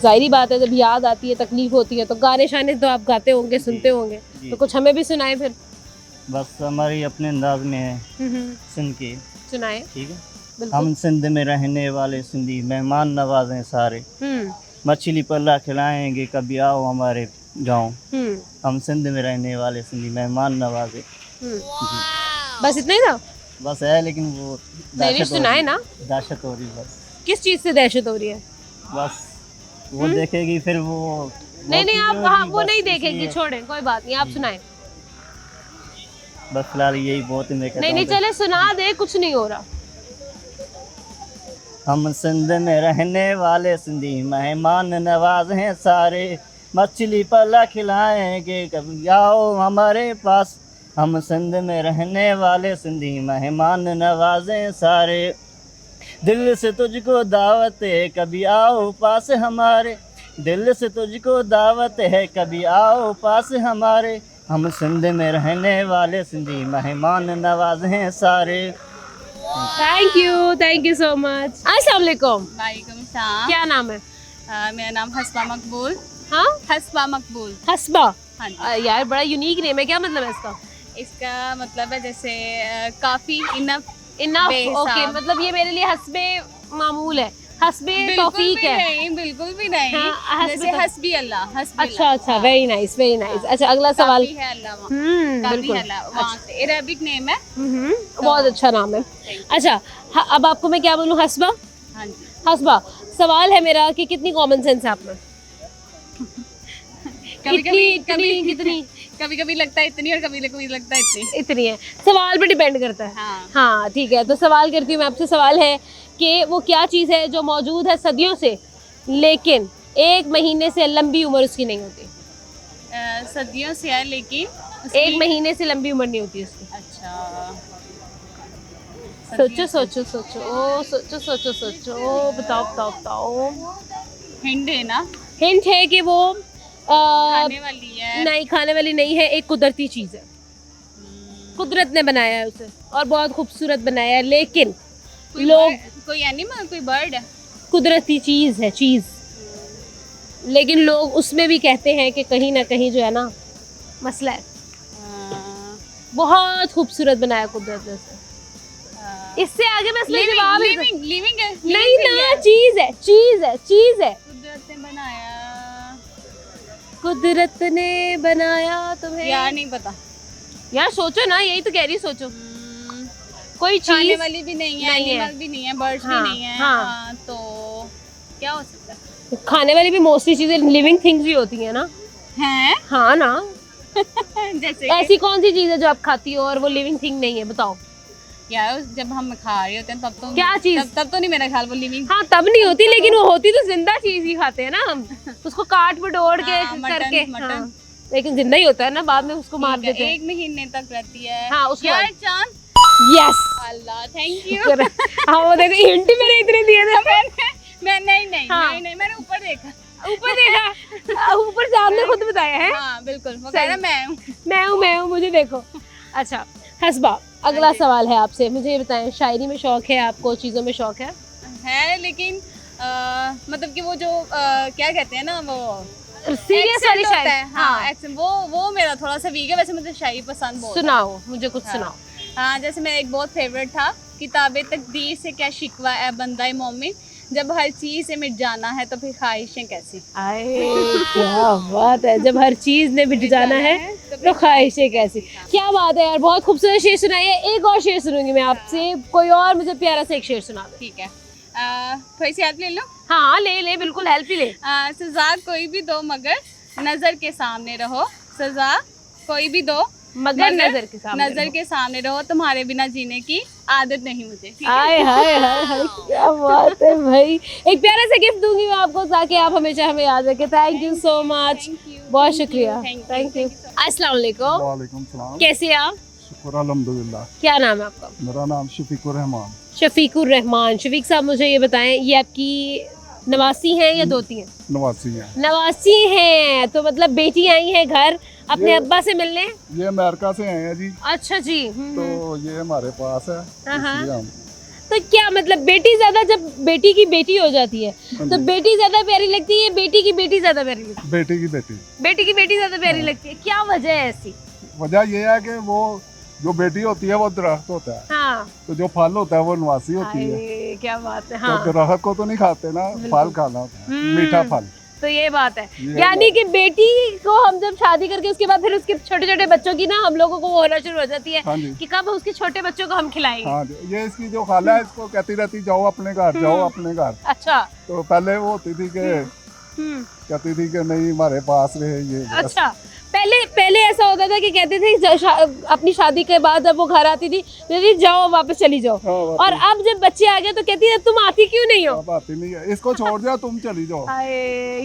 जाहिरी बात है जब याद आती है, तकलीफ होती है, तो गाने शाने तो आप गाते होंगे, सुनते होंगे, जी, तो कुछ हमें भी सुनाए फिर। बस हमारी अपने अंदाज में है, हम्म, सुन के। सुनाए ठीक है। बिल्कुल। हम सिंध में रहने वाले सिंधी मेहमान नवाज हैं सारे, हम्म, मछली पल्ला खिलाएंगे कभी आओ हमारे गांव। हम्म, हम सिंध में रहने वाले सिंधी मेहमान नवाज हैं। हम्म। जी बस इतना ही था? बस है, लेकिन वो नहीं दहशत हो सुनाए रही- ना। दहशत हो रही बस। किस चीज से दहशत हो रही है? बस वो देखेगी फिर वो नहीं नहीं, आप बहुत हाँ चीज़ें वो होगी, नहीं बस देखेंगे, इसलिए छोड़ें, कोई बात नहीं, आप सुनाए। बस फिलहाल यही बहुत है। मैं कहता नहीं नहीं, हूँ चले सुना दे, कुछ नहीं हो रहा। हम सिंध में रहने वाले सिंधी मेहमान नवाज हैं सारे, मछली पला खिलाएंगे कभी आओ हमारे पास। हम सिंध में रहने वाले सिंधी मेहमान नवाज हैं सारे, दिल से तुझको दावत है कभी आओ पास हमारे। दिल से तुझको दावत है कभी आओ पास हमारे। हम सिंध में रहने वाले सिंधी मेहमान नवाज हैं सारे। Thank you so much. अस्सलाम वालेकुम, वालेकुम सलाम। क्या नाम है? मेरा नाम हस्बा मकबूल। हाँ, हस्बा मकबूल। हस्बा। हाँ जी। यार बड़ा यूनिक नेम है, क्या मतलब है इसका? इसका मतलब है जैसे काफी इनफ। इनफ, बेहिसाब। ओके, मतलब ये मेरे लिए हस्बे मामूल है, हस्बे तौफीक है। नहीं, बिल्कुल भी नहीं। हाँ, हस्बी जैसे तो- हस्बी अल्लाह, हस्बी अच्छा अच्छा, Allah. Very nice very nice. अच्छा, अगला सवाल। काफी है अल्लाह वहाँ। काफी बिल्कुल। है अल्लाह वहाँ से। अरेबिक नेम है। बहुत अच्छा नाम है। अच्छा, अब आपको मैं क्या बोलूँ? हस्बा। हाँ जी। हस्बा, सवाल है मेरा कि कितनी कॉमन सेंस है आप में? कभी इतनी कितनी? कभी कभी लगता है इतनी और कभी कभी लगता है इतनी। इतनी है, सवाल पे डिपेंड करता है। हाँ। हाँ ठीक है, तो सवाल करती हूँ मैं आपसे। सवाल है कि वो क्या चीज़ है जो मौजूद है सदियों से, लेकिन 1 महीने से लंबी उम्र उसकी नहीं होती? सदियों से है लेकिन 1 महीने से लंबी उम्र नहीं होती उसकी। अच्छा। सोचो सोचो सोचो, ओ सोचो सोचो सोचो, बताओ बताओ बताओ। हिंट है ना? हिंट है कि वो खाने वाली है। नहीं, खाने वाली नहीं है, एक कुदरती चीज़ है, कुदरत ने बनाया है उसे और बहुत खूबसूरत बनाया है, लेकिन लोग कोई एनिमल, कोई बर्ड है? कुदरती चीज़ है, चीज़, लेकिन लोग उसमें भी कहते हैं कि कहीं ना कहीं जो है ना मसला है। बहुत खूबसूरत बनाया कुदरत ने उसे। इससे आगे मसला जवाब है लिविंग लिविंग है। नहीं ना, चीज़ है चीज़ है चीज़ है। कुदरत ने बनाया। कुदरत ने बनाया तुम्हें। यार नहीं पता। यार सोचो ना, यही तो कह रही, सोचो। कोई खाने चीज वाली भी नहीं है, नहीं है। एनिमल भी नहीं है, बर्ड्स हाँ, भी नहीं है। हाँ। हाँ, तो क्या हो सकता है? खाने वाली भी मोस्टली चीजें लिविंग थिंग्स ही होती हैं ना। हैं? हाँ ना। जैसे ऐसी कौन सी चीज है जो आप खाती हो और वो लिविंग थिंग नहीं है? बताओ। यार जब हम खा रहे होते हैं तब तो क्या चीज़? तब तो नहीं, मेरा ख्याल वो लिविंग। हाँ तब नहीं होती, लेकिन वो होती तो जिंदा चीज ही खाते हैं ना हम, उसको काट पटोड़ के हाँ, मटन, करके। मटन। हाँ, लेकिन जिंदा ही होता है ना, बाद में उसको मार देते हैं। 1 महीने तक रहती है। हाँ, उसके यार बाद। चांद। यस। Allah, thank you. हाँ वो देखो, हिंट मैंने इतने दिए थे। मैं नहीं हाँ। नहीं नहीं, मैंने ऊपर देखा। ऊपर देखा, ऊपर चांद ने खुद बताया है। हाँ बिल्कुल, वो कह रहा मैं हूँ। मुझे देखो। अच्छा हस्बा, अगला सवाल है आपसे। मुझे ये बताएं, शायरी में शौक है आपको, चीज़ों में शौक है? लेकिन मतलब कि वो जो क्या कहते हैं ना, वो सीरियस accent वाली होता शायरी? है। हाँ accent, वो मेरा थोड़ा सा वीक है। वैसे मुझे शायरी पसंद बहुत है। सुनाओ मुझे कुछ, हाँ। सुनाओ। हाँ, जैसे मेरा एक बहुत फेवरेट था, किताबे तकदीर से क्या शिकवा है बंदा मोमिन, जब हर चीज से मिट जाना है तो फिर ख्वाहिशें कैसी। आए क्या बात है, जब हर चीज ने मिट जाना है तो ख्वाहिशें कैसी। क्या बात है यार, बहुत खूबसूरत शेर सुनाई है। एक और शेर सुनूंगी मैं आपसे, कोई और मुझे प्यारा सा एक शेर सुना दो। ठीक है, थोड़ी सी हेल्प ले लो। हाँ ले बिल्कुल, हेल्प ही ले। सजा कोई भी दो मगर नजर के सामने रहो, सजा कोई भी दो मगर नजर के सामने नजर के सामने रहो, तुम्हारे बिना जीने की आदत नहीं मुझे, ठीक है? हाय हाय हाय हाय, क्या बात है भाई। एक प्यारा सा गिफ्ट दूंगी मैं आपको ताकि आप हमेशा हमें याद रखें। थैंक यू सो मच, बहुत शुक्रिया, थैंक यू। अस्सलाम वालेकुम, वालेकुम सलाम। कैसे हैं आप? शुक्र अल्हम्दुलिल्लाह। क्या नाम है आपका? मेरा नाम शफीकुर रहमान। शफीकुर रहमान। शफीक साहब मुझे ये बताएं, ये आपकी नवासी हैं या दोती हैं? नवासी हैं। नवासी हैं, तो मतलब बेटी आई है घर अपने ये- अब्बा से मिलने। ये अमेरिका से आए हैं जी, अच्छा जी। तो ये हमारे पास है, हाँ। इसलिए हम तो क्या मतलब बेटी ज्यादा, जब बेटी की बेटी हो जाती है हाँ तो जी। बेटी ज्यादा प्यारी लगती है, बेटी की बेटी ज्यादा प्यारी लगती है? बेटी की बेटी। बेटी की बेटी ज्यादा प्यारी लगती है, क्या वजह है ऐसी? वजह ये है कि वो जो बेटी होती है वो दरख्त होता है, हाँ तो जो फल होता है वो नवासी होती है। हाय, क्या बात है। तो हाँ दरख्त को तो नहीं खाते ना, फल खाना होता है, मीठा फल। तो ये बात है, ये यानी कि बेटी को हम जब शादी करके उसके बाद फिर उसके छोटे छोटे बच्चों की ना हम लोगों को वो होना शुरू हो जाती है हाँ जी, कि कब उसके छोटे बच्चों को हम खिलाएंगे। हाँ जी। ये इसकी जो खाला है इसको कहती रहती जाओ अपने घर, जाओ अपने घर। अच्छा। तो पहले वो होती थी कि कहती थी कि नहीं हमारे पास रहे ये बस। अच्छा, पहले ऐसा होता था कि कहते थे अपनी शादी के बाद जब वो घर आती थी कहती जाओ वापस चली जाओ, हाँ, और अब जब बच्चे आ गए तो कहती है तुम आती क्यों नहीं हो? अब आती नहीं है, इसको छोड़ जाओ तुम चली जाओ। हाय,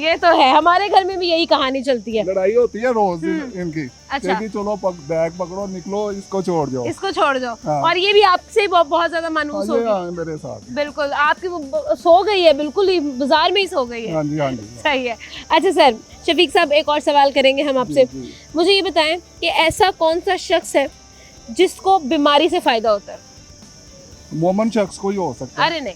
ये तो है, हमारे घर में भी यही कहानी चलती है। लड़ाई होती है रोज इनकी। अच्छा। कहती चलो बैग पकड़ो निकलो, इसको छोड़ जाओ। इसको छोड़ जाओ। हाँ। और ये भी आपसे बहुत ज्यादा हाँ, मानूस ये होगी। हाँ, मेरे साथ। बिल्कुल, आपकी वो सो गई है, बिल्कुल ही बाजार में ही सो गई है। हाँ जी, हाँ जी। सही है। अच्छा सर, शफीक साहब एक और सवाल करेंगे हम आपसे। जी, जी। मुझे ये बताएं कि ऐसा कौन सा शख्स है जिसको बीमारी से फायदा होता है? मोमन शख्स कोई हो सकता है। अरे नहीं,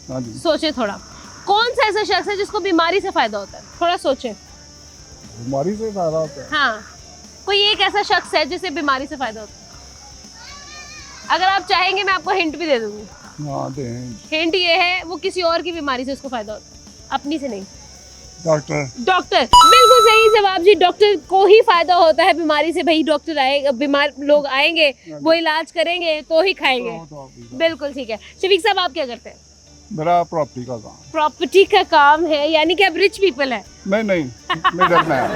हाँ जी। सोचे थोड़ा, कौन सा ऐसा शख्स है जिसको बीमारी से फायदा होता है? थोड़ा सोचे। बीमारी से फायदा होता है। हाँ, कोई एक ऐसा शख्स है जिसे बीमारी से फायदा होता है? अगर आप चाहेंगे मैं आपको हिंट भी दे दूंगी। हाँ दें। हिंट ये है, वो किसी और की बीमारी से उसको फायदा होता है, अपनी से नहीं। डॉक्टर। डॉक्टर, बिल्कुल सही जवाब जी। डॉक्टर को ही फायदा होता है बीमारी से। भाई डॉक्टर आएगा, बीमार लोग आएंगे, वो इलाज करेंगे तो ही खाएंगे। बिल्कुल ठीक है। शफीक साहब आप क्या करते हैं? मेरा प्रॉपर्टी का काम। प्रॉपर्टी का काम है, यानी कि आप रिच पीपल है? नहीं मिडल मैन।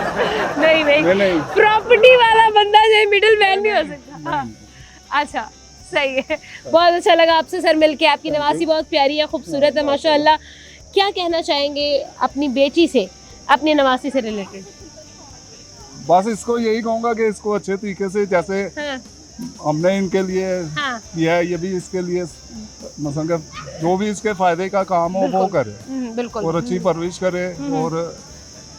नहीं नहीं। प्रॉपर्टी वाला बंदा जो है मिडिल मैन नहीं हो सकता। हाँ। अच्छा, सही है। बहुत अच्छा लगा आपसे सर मिलके। आपकी नवासी बहुत प्यारी है, खूबसूरत है माशाल्लाह। क्या कहना चाहेंगे अपनी बेटी से, अपनी नवासी से रिलेटेड? बस इसको यही कहूँगा कि इसको अच्छे तरीके से, जैसे हाँ, हमने इनके लिए हाँ, किया है, ये भी इसके लिए मतलब जो भी इसके फायदे का काम हो वो करे बिल्कुल। और अच्छी परवरिश करे, और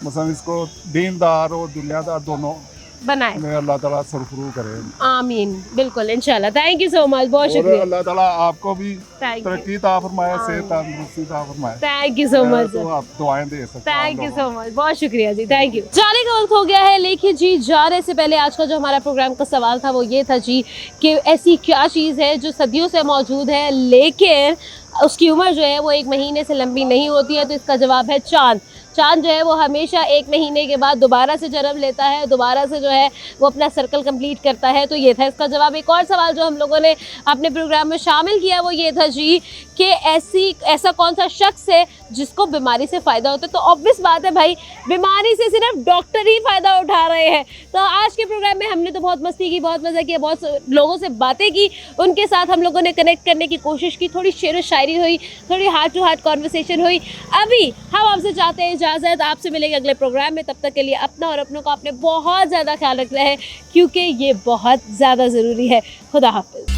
मतलब इसको दीनदार और दुनियादार दोनों बनाए। में अल्लाह ताला सरफरू करे। आमीन, बिल्कुल इंशाल्लाह। थैंक यू सो मच, बहुत और शुक्रिया। अल्लाह ताला आपको भी थैंक यू, तरक्की ता फरमाए, सेहत तंदुरुस्ती ता फरमाए। थैंक यू सो मच तो आप दुआएं दे सकते हैं। थैंक यू सो मच, बहुत शुक्रिया जी, थैंक यू। जाने का वक्त हो गया है, लेकिन जी जाने से पहले आज का जो हमारा प्रोग्राम का सवाल था वो ये था जी कि ऐसी क्या चीज़ है जो सदियों से मौजूद है लेकिन उसकी उम्र जो है वो 1 महीने से लंबी नहीं होती है? तो इसका जवाब है चाँद। चाँद जो है वो हमेशा 1 महीने के बाद दोबारा से जन्म लेता है, दोबारा से जो है वो अपना सर्कल कंप्लीट करता है। तो ये था इसका जवाब। एक और सवाल जो हम लोगों ने अपने प्रोग्राम में शामिल किया वो ये था जी कि ऐसा कौन सा शख्स है जिसको बीमारी से फ़ायदा होता है? तो ऑब्वियस बात है भाई, बीमारी से सिर्फ डॉक्टर ही फ़ायदा उठा रहे हैं। तो आज के प्रोग्राम में हमने तो बहुत मस्ती की, बहुत मज़ा किया, बहुत लोगों से बातें की, उनके साथ हम लोगों ने कनेक्ट करने की कोशिश की, थोड़ी शेर शायरी हुई, थोड़ी हार्ट टू हार्ट कॉन्वर्सेशन हुई। अभी हम आपसे चाहते हैं इजाज़त, आपसे मिलेंगे अगले प्रोग्राम में। तब तक के लिए अपना और अपनों का आपने बहुत ज़्यादा ख्याल रखना है, क्योंकि ये बहुत ज़्यादा ज़रूरी है। खुदा हाफ़िज़।